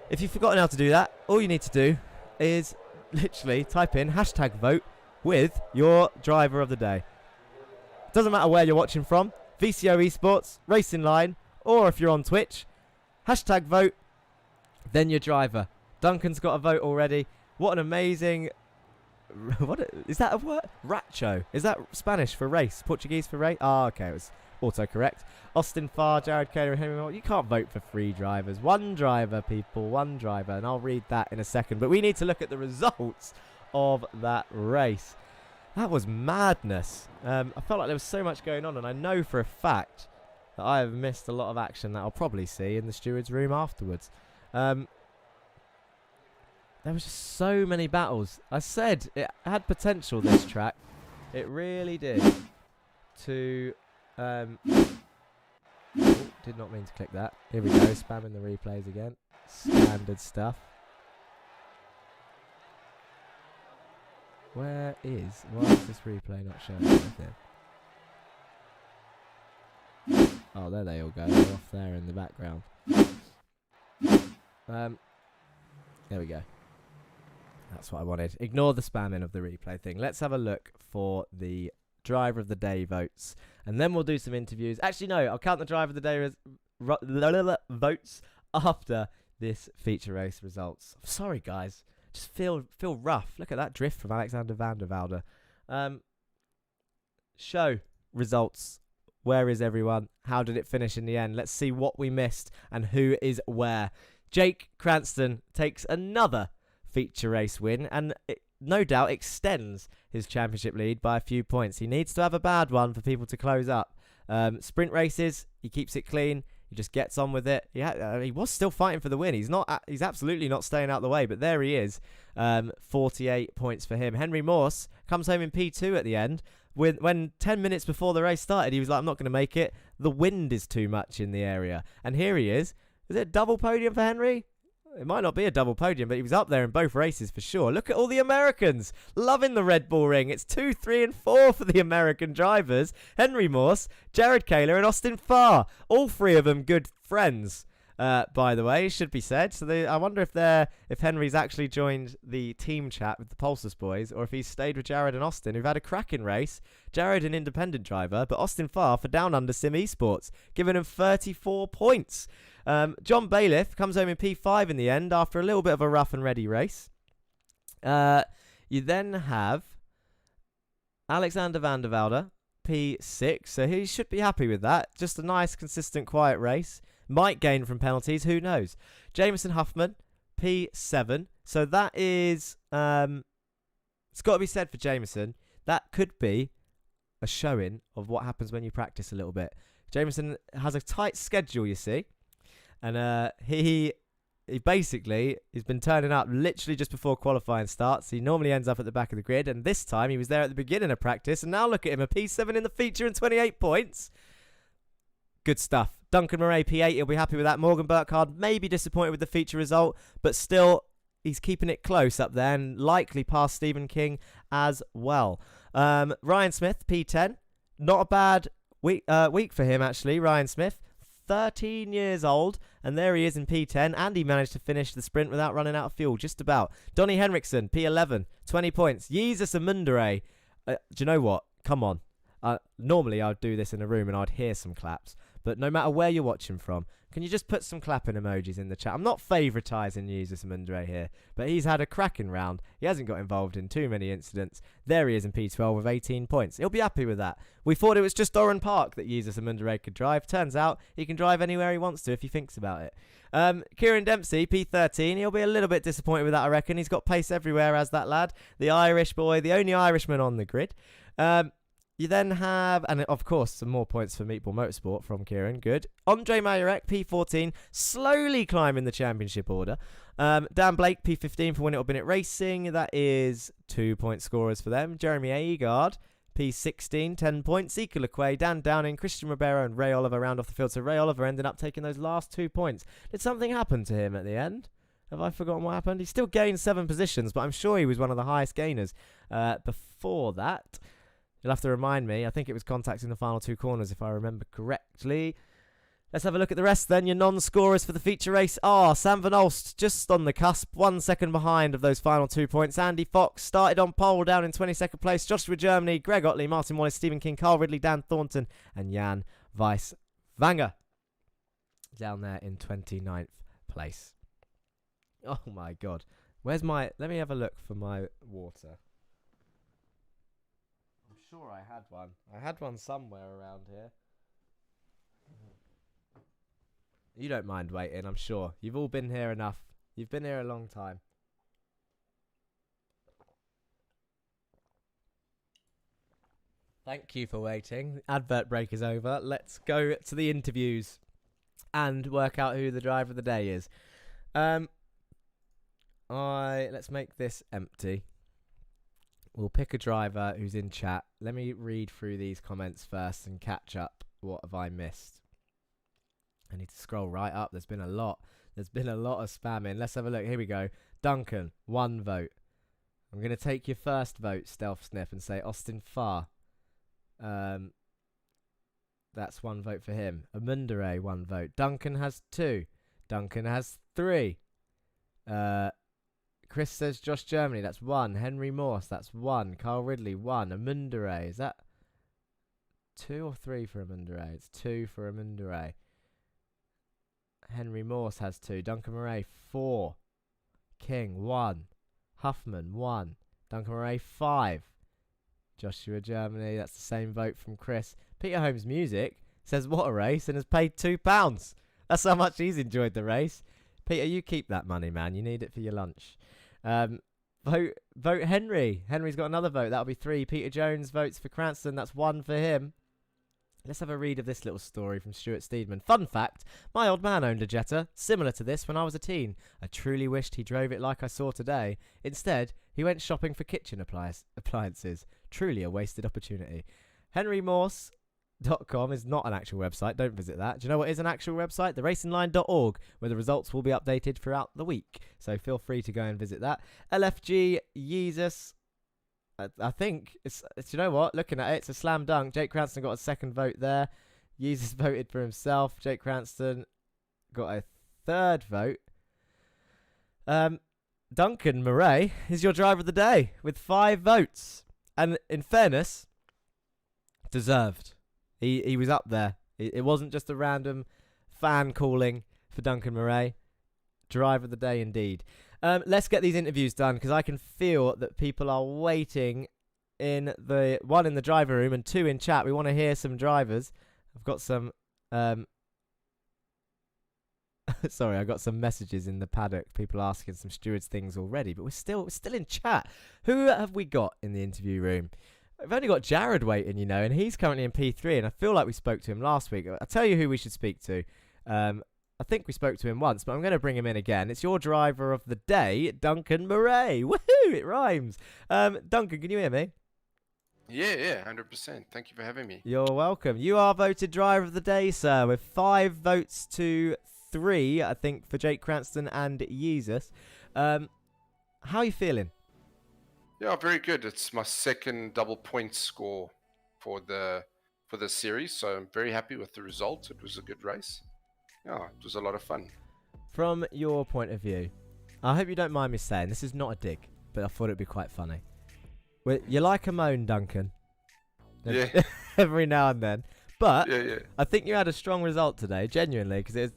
Speaker 1: If you've forgotten how to do that, all you need to do is literally type in hashtag vote with your driver of the day. Doesn't matter where you're watching from, VCO Esports, Racing Line, or if you're on Twitch, hashtag vote, then your driver. Duncan's got a vote already. What an amazing... is that a word? Racho. Is that Spanish for race? Portuguese for race? Ah, okay, it was autocorrect. Austin Farr, Jared Kaler, and Henry Moore. You can't vote for 3 drivers. 1 driver, people. 1 driver. And I'll read that in a second. But we need to look at the results of that race. That was madness. I felt like there was so much going on, and I know for a fact that I have missed a lot of action that I'll probably see in the steward's room afterwards. There was just so many battles. I said it had potential, this track. It really did. To... oh, did not mean to click that. Here we go, spamming the replays again. Standard stuff. Why is this replay not showing anything? Oh, there they all go. They're off there in the background. There we go. That's what I wanted. Ignore the spamming of the replay thing. Let's have a look for the driver of the day votes, and then we'll do some interviews. Actually, no, I'll count the driver of the day votes after this feature race results. I'm sorry, guys. Just feel rough. Look at that drift from Alexander van der Velde. Show results. Where is everyone? How did it finish in the end? Let's see what we missed and who is where. Jake Cranston takes another feature race win, and it no doubt extends his championship lead by a few points. He needs to have a bad one for people to close up. Sprint races, he keeps it clean. He just gets on with it. He was still fighting for the win. He's absolutely not staying out of the way, but there he is. 48 points for him. Henry Morse comes home in P2 at the end. When 10 minutes before the race started, he was like, I'm not going to make it. The wind is too much in the area. And here he is. Is it a double podium for Henry? It might not be a double podium, but he was up there in both races for sure. Look at all the Americans loving the RedBull ring. It's 2, 3, and 4 for the American drivers. Henry Morse, Jared Kaler, and Austin Farr. All 3 of them good friends, by the way, should be said. So I wonder if Henry's actually joined the team chat with the Pulsus boys, or if he's stayed with Jared and Austin, who've had a cracking race. Jared, an independent driver, but Austin Farr for Down Under Sim Esports, giving him 34 points. John Bailiff comes home in P5 in the end after a little bit of a rough and ready race. You then have Alexander van der Velde, P6, so he should be happy with that. Just a nice, consistent, quiet race. Might gain from penalties, who knows? Jameson Huffman, P7. So that is, it's got to be said for Jameson, that could be a showing of what happens when you practice a little bit. Jameson has a tight schedule, you see. And he basically has been turning up literally just before qualifying starts. He normally ends up at the back of the grid, and this time he was there at the beginning of practice, and now look at him, a P7 in the feature and 28 points. Good stuff. Duncan Murray, P8, he'll be happy with that. Morgan Burkhardt may be disappointed with the feature result, but still, he's keeping it close up there and likely past Stephen King as well. Ryan Smith, P10. Not a bad week for him, actually, Ryan Smith. 13 years old, and there he is in P10, and he managed to finish the sprint without running out of fuel, just about. Donny Henriksen, P11, 20 points. Jesus Amundere, do you know what? Come on. Normally, I'd do this in a room and I'd hear some claps, but no matter where you're watching from, can you just put some clapping emojis in the chat? I'm not favouritising Jesus Amundere here, but he's had a cracking round. He hasn't got involved in too many incidents. There he is in P12 with 18 points. He'll be happy with that. We thought it was just Oran Park that Jesus Amundere could drive. Turns out he can drive anywhere he wants to if he thinks about it. Kieran Dempsey, P13. He'll be a little bit disappointed with that, I reckon. He's got pace everywhere as that lad. The Irish boy, the only Irishman on the grid. You then have, and of course, some more points for Meatball Motorsport from Kieran. Good. Andre Majorek, P14, slowly climbing the championship order. Dan Blake, P15 for Win It or Bin It Racing. That is 2-point scorers for them. Jeremy Agard, P16, 10 points. Zeke Lequay, Dan Downing, Christian Ribeiro, and Ray Oliver round off the field. So Ray Oliver ended up taking those last 2 points. Did something happen to him at the end? Have I forgotten what happened? He still gained 7 positions, but I'm sure he was one of the highest gainers before that. You'll have to remind me. I think it was contacts in the final 2 corners, if I remember correctly. Let's have a look at the rest then. Your non-scorers for the feature race are Sam Van Olst, just on the cusp, 1 second behind of those final 2 points. Andy Fox started on pole, down in 22nd place. Joshua Germany, Greg Otley, Martin Wallace, Stephen King, Carl Ridley, Dan Thornton, and Jan Weiswanger down there in 29th place. Oh my God. Where's my... Let me have a look for my water. Sure I had one. I had one somewhere around here. You don't mind waiting, I'm sure. You've all been here enough. You've been here a long time. Thank you for waiting. Advert break is over. Let's go to the interviews and work out who the driver of the day is. Let's make this empty. We'll pick a driver who's in chat. Let me read through these comments first and catch up. What have I missed? I need to scroll right up. There's been a lot. There's been a lot of spamming. Let's have a look. Here we go. Duncan, 1 vote. I'm going to take your first vote, Stealth Sniff, and say Austin Farr. That's 1 vote for him. Amundere, 1 vote. Duncan has 2. Duncan has 3. Chris says Josh Germany, that's 1. Henry Morse, that's 1. Carl Ridley, 1. Amundere, is that 2 or 3 for Amundere? It's 2 for Amundere. Henry Morse has 2. Duncan Murray, 4. King, 1. Huffman, 1. Duncan Murray, 5. Joshua Germany, that's the same vote from Chris. Peter Holmes Music says, what a race, and has paid £2. That's how much he's enjoyed the race. Peter, you keep that money, man. You need it for your lunch. Vote Henry. Henry's got another vote. That'll be 3. Peter Jones votes for Cranston. That's 1 for him. Let's have a read of this little story from Stuart Steedman. Fun fact, my old man owned a Jetta, similar to this when I was a teen. I truly wished he drove it like I saw today. Instead, he went shopping for kitchen appliances. Truly a wasted opportunity. HenryMorse.com is not an actual website. Don't visit that. Do you know what is an actual website? TheRacingLine.org, where the results will be updated throughout the week. So feel free to go and visit that. LFG Jesus. I think it's you know what? Looking at it, it's a slam dunk. Jake Cranston got a 2nd vote there. Jesus voted for himself. Jake Cranston got a 3rd vote. Duncan Murray is your driver of the day with 5 votes. And in fairness, deserved. He was up there. It wasn't just a random fan calling for Duncan Murray. Driver of the day indeed. Let's get these interviews done because I can feel that people are waiting in the 1 in the driver room and 2 in chat. We want to hear some drivers. I've got some Sorry, I got some messages in the paddock. People asking some stewards things already, but we're still in chat. Who have we got in the interview room? We've only got Jared waiting, and he's currently in P3, and I feel like we spoke to him last week. I'll tell you who we should speak to. I think we spoke to him once, but I'm going to bring him in again. It's your driver of the day, Duncan Murray. Woohoo! It rhymes. Duncan, can you hear me?
Speaker 3: Yeah, 100%. Thank you for having me.
Speaker 1: You're welcome. You are voted driver of the day, sir, with 5 votes to 3, I think, for Jake Cranston and Yeezus. How are you feeling?
Speaker 3: Yeah, very good. It's my second double point score for the series, so I'm very happy with the result. It was a good race. Yeah, it was a lot of fun.
Speaker 1: From your point of view, I hope you don't mind me saying, this is not a dig, but I thought it'd be quite funny. You like a moan, Duncan.
Speaker 3: Yeah.
Speaker 1: Every now and then. But
Speaker 3: Yeah.
Speaker 1: I think you had a strong result today, genuinely, because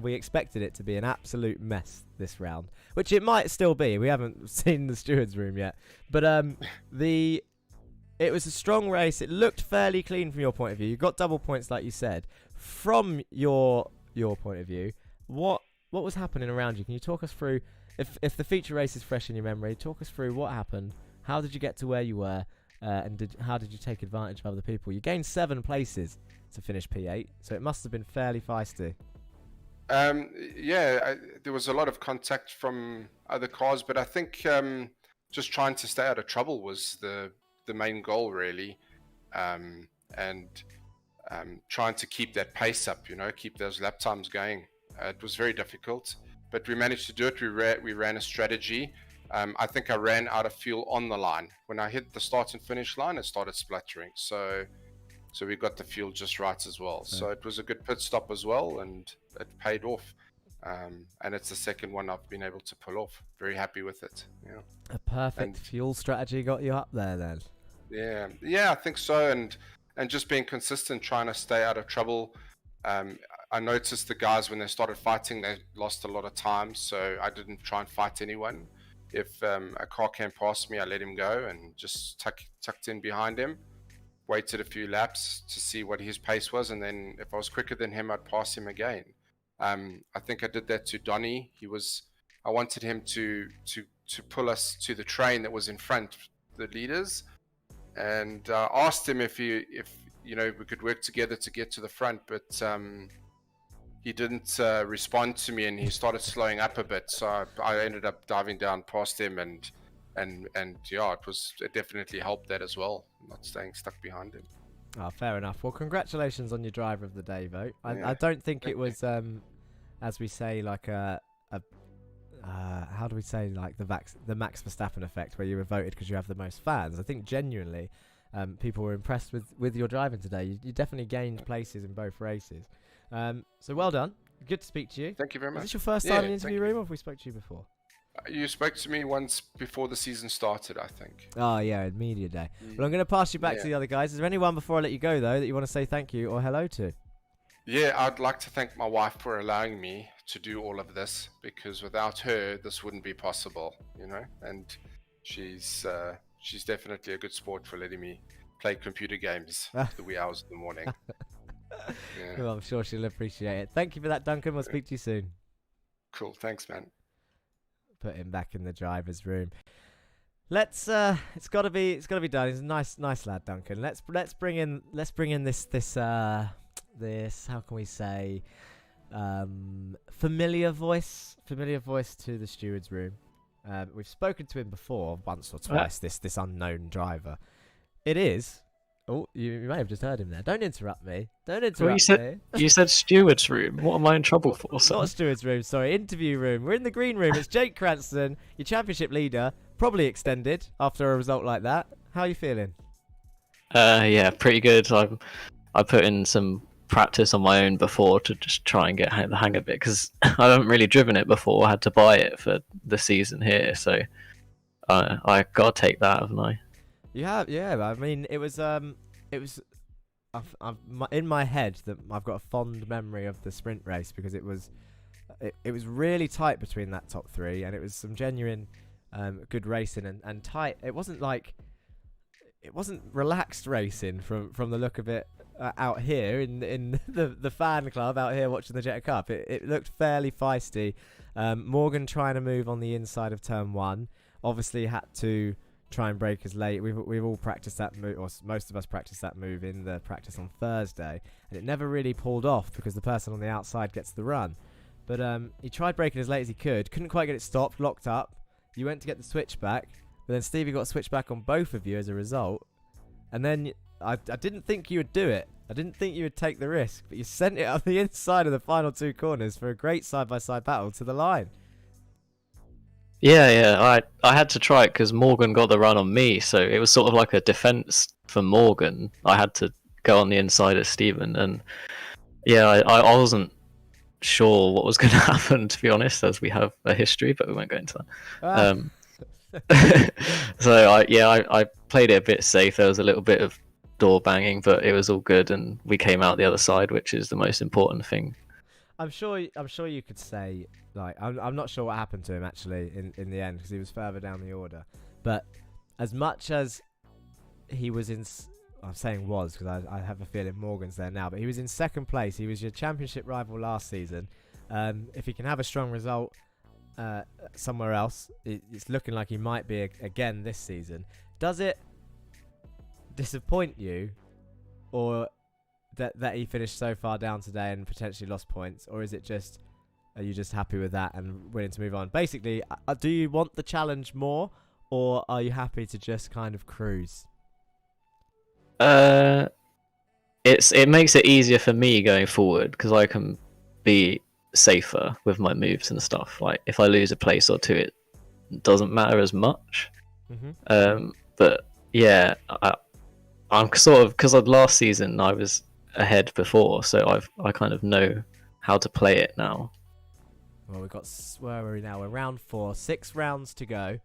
Speaker 1: we expected it to be an absolute mess this round, which it might still be. We haven't seen the stewards' room yet. But it was a strong race. It looked fairly clean from your point of view. You got double points, like you said. From your point of view, what was happening around you? Can you talk us through, if the feature race is fresh in your memory, talk us through what happened. How did you get to where you were, and how did you take advantage of other people? You gained 7 places to finish P8, so it must have been fairly feisty.
Speaker 3: There was a lot of contact from other cars, but I think just trying to stay out of trouble was the main goal, really, and trying to keep that pace up, keep those lap times going. It was very difficult, but we managed to do it. We ran a strategy. I think I ran out of fuel on the line. When I hit the start and finish line, it started spluttering. So we got the fuel just right as well. So it was a good pit stop as well, and it paid off. And it's the second one I've been able to pull off. Very happy with it. Yeah.
Speaker 1: A perfect fuel strategy got you up there then.
Speaker 3: Yeah, I think so. And just being consistent, trying to stay out of trouble. I noticed the guys, when they started fighting, they lost a lot of time. So I didn't try and fight anyone. If a car came past me, I let him go and just tucked in behind him, waited a few laps to see what his pace was, and then if I was quicker than him, I'd pass him again. I think I did that to Donny. I wanted him to pull us to the train that was in front, the leaders, and asked him if we could work together to get to the front, but he didn't respond to me, and he started slowing up a bit. So I ended up diving down past him, and yeah, it definitely helped that as well, not staying stuck behind him.
Speaker 1: Oh, fair enough. Well, congratulations on your driver of the day vote. I don't think it was, as we say, like how do we say, like the Max Verstappen effect, where you were voted because you have the most fans. I think genuinely, people were impressed with your driving today. You definitely gained places in both races. So well done. Good to speak to you.
Speaker 3: Thank you very much.
Speaker 1: Is this your first time in the interview room, or have we spoke to you before?
Speaker 3: You spoke to me once before the season started, I think.
Speaker 1: Oh, yeah, media day. Well, I'm going to pass you back to the other guys. Is there anyone, before I let you go, though, that you want to say thank you or hello to?
Speaker 3: Yeah, I'd like to thank my wife for allowing me to do all of this, because without her, this wouldn't be possible, and she's definitely a good sport for letting me play computer games the wee hours in the morning. Yeah.
Speaker 1: Well, I'm sure she'll appreciate it. Thank you for that, Duncan. We'll speak to you soon.
Speaker 3: Cool. Thanks, man.
Speaker 1: Put him back in the driver's room. It's got to be done. He's a nice lad, Duncan. Let's bring in this how can we say, familiar voice to the steward's room. We've spoken to him before once or twice. This unknown driver. It is. Oh, you may have just heard him there. Don't interrupt me.
Speaker 4: You said steward's room. What am I in trouble for, sir?
Speaker 1: Not steward's room, sorry. Interview room. We're in the green room. It's Jake Cranston, your championship leader, probably extended after a result like that. How are you feeling?
Speaker 4: Yeah, pretty good. I put in some practice on my own before to just try and get the hang of it, because I haven't really driven it before. I had to buy it for the season here, so I gotta take that, haven't I?
Speaker 1: You have, yeah. I mean, it was in my head that I've got a fond memory of the sprint race, because it was really tight between that top 3, and it was some genuine good racing and tight. It wasn't relaxed racing from the look of it out here in the fan club out here watching the Jetta Cup. It looked fairly feisty. Morgan trying to move on the inside of turn 1. Obviously had to try and brake as late. We've all practiced that move, or most of us practiced that move in the practice on Thursday, and it never really pulled off because the person on the outside gets the run. But he tried braking as late as he couldn't quite get it stopped, locked up. You went to get the switchback, but then Stevie got a switchback on both of you as a result. And then I didn't think you would do it. I didn't think you would take the risk, but you sent it up the inside of the final 2 corners for a great side-by-side battle to the line.
Speaker 4: Yeah. I had to try it because Morgan got the run on me, so it was sort of like a defense for Morgan. I had to go on the inside of Steven, and yeah, I wasn't sure what was going to happen, to be honest, as we have a history, but we won't go into that. So I played it a bit safe. There was a little bit of door banging, but it was all good, and we came out the other side, which is the most important thing.
Speaker 1: I'm sure you could say, like, I'm not sure what happened to him actually in the end because he was further down the order. But as much as he was in, I'm saying was because I have a feeling Morgan's there now, but he was in second place. He was your championship rival last season. If he can have a strong result somewhere else, it's looking like he might be again this season. Does it disappoint you, or that he finished so far down today and potentially lost points, or is it just, are you just happy with that and willing to move on? Basically, do you want the challenge more, or are you happy to just kind of cruise?
Speaker 4: It makes it easier for me going forward because I can be safer with my moves and stuff. Like if I lose a place or two, it doesn't matter as much. But yeah, I'm sort of, because last season I was ahead before, so I kind of know how to play it now.
Speaker 1: Well, we've got, where are we now? We're round 4, 6 rounds to go.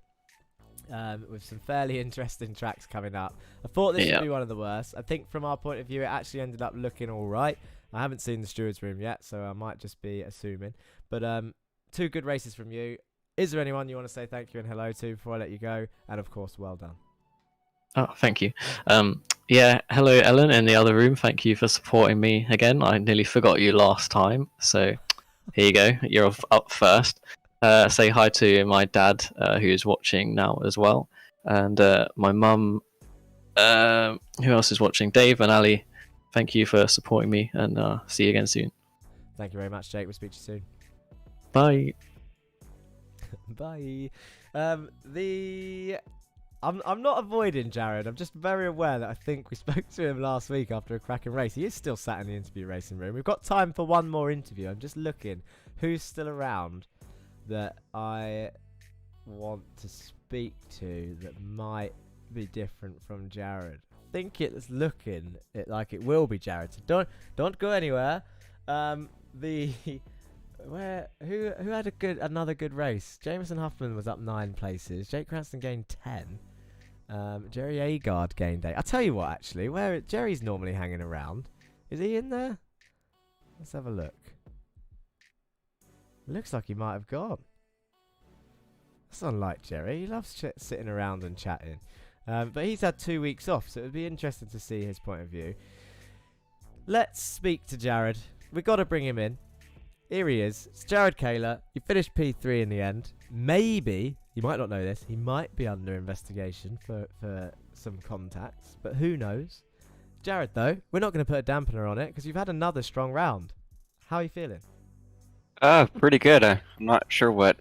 Speaker 1: With some fairly interesting tracks coming up. I thought this would be one of the worst. I think from our point of view, it actually ended up looking all right. I haven't seen the steward's room yet, so I might just be assuming. But 2 good races from you. Is there anyone you want to say thank you and hello to before I let you go? And of course, well done.
Speaker 4: Oh, thank you. Yeah, hello Ellen in the other room. Thank you for supporting me again. I nearly forgot you last time, so here you go. You're up first. Say hi to my dad, who's watching now as well, and my mum. Who else is watching? Dave and Ali. Thank you for supporting me, and see you again soon.
Speaker 1: Thank you very much, Jake. We'll speak to you soon.
Speaker 4: Bye.
Speaker 1: Bye. I'm not avoiding Jared. I'm just very aware that I think we spoke to him last week after a cracking race. He is still sat in the interview racing room. We've got time for one more interview. I'm just looking who's still around that I want to speak to that might be different from Jared. I think it's looking like it will be Jared. So don't go anywhere. Who had another good race? Jameson Huffman was up 9 places. Jake Cranston gained 10. Jerry Agard gained 8. I'll tell you what, actually, where Jerry's normally hanging around. Is he in there? Let's have a look. Looks like he might have gone. That's unlike Jerry. He loves sitting around and chatting. But he's had 2 weeks off, so it would be interesting to see his point of view. Let's speak to Jared. We've got to bring him in. Here he is. It's Jared Kaler. He finished P3 in the end. Maybe, you might not know this, he might be under investigation for some contacts, but who knows? Jared, though, we're not going to put a dampener on it because you've had another strong round. How are you feeling?
Speaker 5: Pretty good. I'm not sure what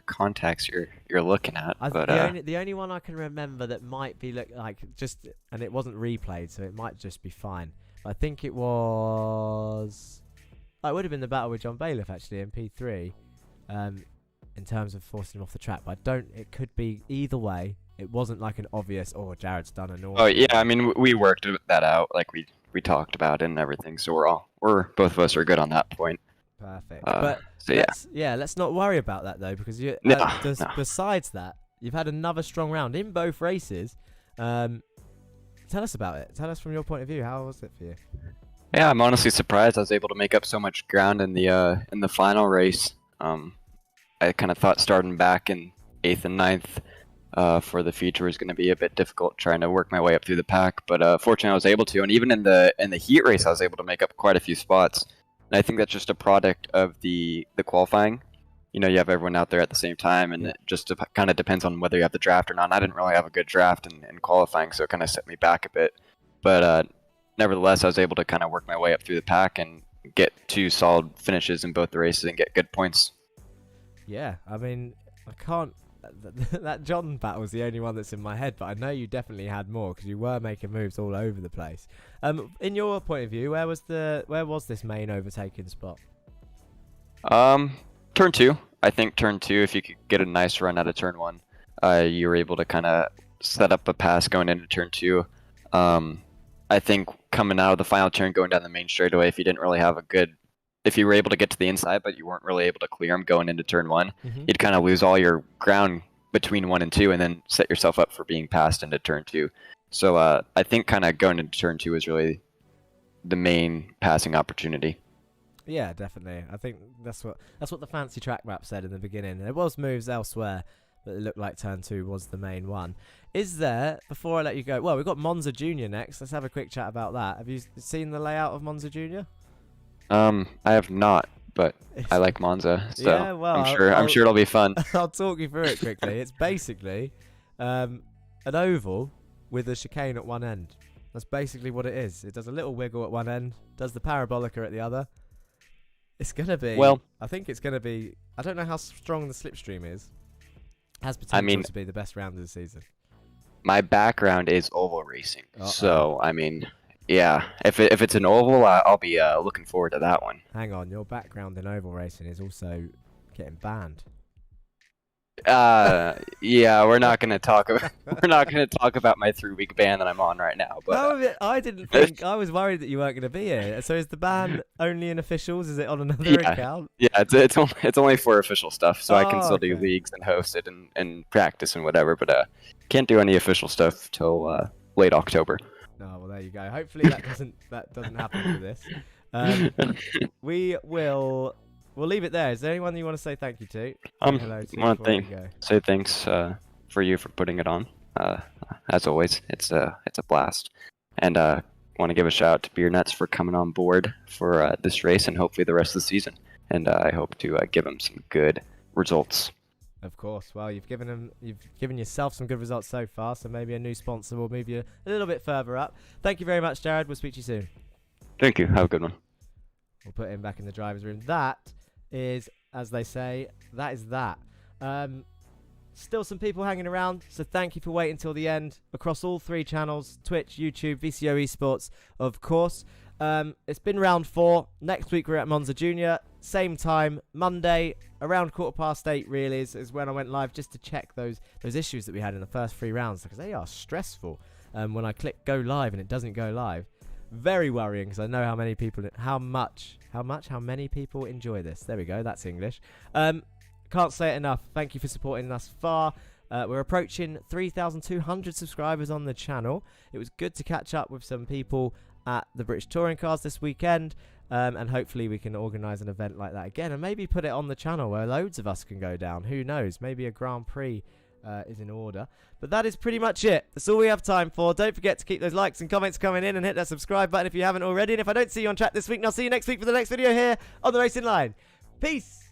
Speaker 5: contacts you're looking at, but
Speaker 1: the only one I can remember that might be and it wasn't replayed, so it might just be fine. But I think it was. It would have been the battle with John Bailiff actually in P3, in terms of forcing him off the track. But it could be either way. It wasn't like an obvious, Jared's done an awful.
Speaker 5: Oh yeah, I mean we worked that out, like we talked about it and everything. So we're both of us are good on that point.
Speaker 1: Perfect.
Speaker 5: But so
Speaker 1: let's not worry about that though, because besides that, you've had another strong round in both races. Tell us about it. Tell us from your point of view. How was it for you?
Speaker 5: Yeah, I'm honestly surprised I was able to make up so much ground in the final race. I kind of thought starting back in 8th and 9th for the future is going to be a bit difficult trying to work my way up through the pack. But fortunately, I was able to, and even in the heat race, I was able to make up quite a few spots. And I think that's just a product of the qualifying. You know, you have everyone out there at the same time, and it just kind of depends on whether you have the draft or not. And I didn't really have a good draft in qualifying, so it kind of set me back a bit. But nevertheless, I was able to kind of work my way up through the pack and get 2 solid finishes in both the races and get good points.
Speaker 1: Yeah, I mean, I can't. That John battle was the only one that's in my head, but I know you definitely had more because you were making moves all over the place. In your point of view, where was this main overtaking spot?
Speaker 5: Turn 2. I think turn 2, if you could get a nice run out of turn 1, you were able to kind of set up a pass going into turn 2. I think coming out of the final turn, going down the main straightaway, if you didn't really have if you were able to get to the inside, but you weren't really able to clear them going into turn 1, you'd kind of lose all your ground between 1 and 2, and then set yourself up for being passed into turn 2. So I think kind of going into turn 2 is really the main passing opportunity.
Speaker 1: Yeah, definitely. I think that's what the fancy track map said in the beginning. There was moves elsewhere, but it looked like turn 2 was the main one. Is there, before I let you go, well, we've got Monza Junior next. Let's have a quick chat about that. Have you seen the layout of Monza Junior?
Speaker 5: I have not, but I like Monza, so
Speaker 1: yeah, well,
Speaker 5: I'm sure it'll be fun.
Speaker 1: I'll talk you through it quickly. It's basically an oval with a chicane at one end. That's basically what it is. It does a little wiggle at one end, does the parabolica at the other. It's going to be... Well, I think it's going to be... I don't know how strong the slipstream is. Has potential to be the best round of the season.
Speaker 5: My background is oval racing, so, I mean... Yeah, if it's an oval, I'll be looking forward to that one.
Speaker 1: Hang on, your background in oval racing is also getting banned.
Speaker 5: Yeah, we're not gonna talk about my 3-week ban that I'm on right now. But
Speaker 1: no, I didn't think. I was worried that you weren't gonna be here. So is the ban only in officials? Is it on another account?
Speaker 5: Yeah, it's only for official stuff. So I can still do leagues and host it and practice and whatever, but can't do any official stuff till late October.
Speaker 1: Oh, well, there you go. Hopefully that doesn't happen for this. We'll leave it there. Is there anyone you want to say thank you to?
Speaker 5: Hello to say thanks for you for putting it on. As always, it's a blast, and want to give a shout out to Beer Nuts for coming on board for this race and hopefully the rest of the season. And I hope to give him some good results.
Speaker 1: Of course. Well, you've given yourself some good results so far, so maybe a new sponsor will move you a little bit further up. Thank you very much, Jared. We'll speak to you soon.
Speaker 5: Thank you. Have a good one.
Speaker 1: We'll put him back in the driver's room. That is, as they say, that is that. Still some people hanging around, so thank you for waiting till the end across all 3 channels: Twitch, YouTube, VCO Esports, of course. It's been round 4. Next week we're at Monza Junior. Same time, Monday, around 8:15 really is when I went live just to check those issues that we had in the first 3 rounds, because they are stressful. When I click go live and it doesn't go live, very worrying, because I know how many people enjoy this. There we go, that's English. Can't say it enough. Thank you for supporting us far. We're approaching 3,200 subscribers on the channel. It was good to catch up with some people at the British Touring Cars this weekend, and hopefully we can organise an event like that again and maybe put it on the channel where loads of us can go down. Who knows, maybe a Grand Prix is in order. But that is pretty much it. That's all we have time for. Don't forget to keep those likes and comments coming in and hit that subscribe button if you haven't already. And if I don't see you on chat this week, I'll see you next week for the next video here on the Racing Line. Peace.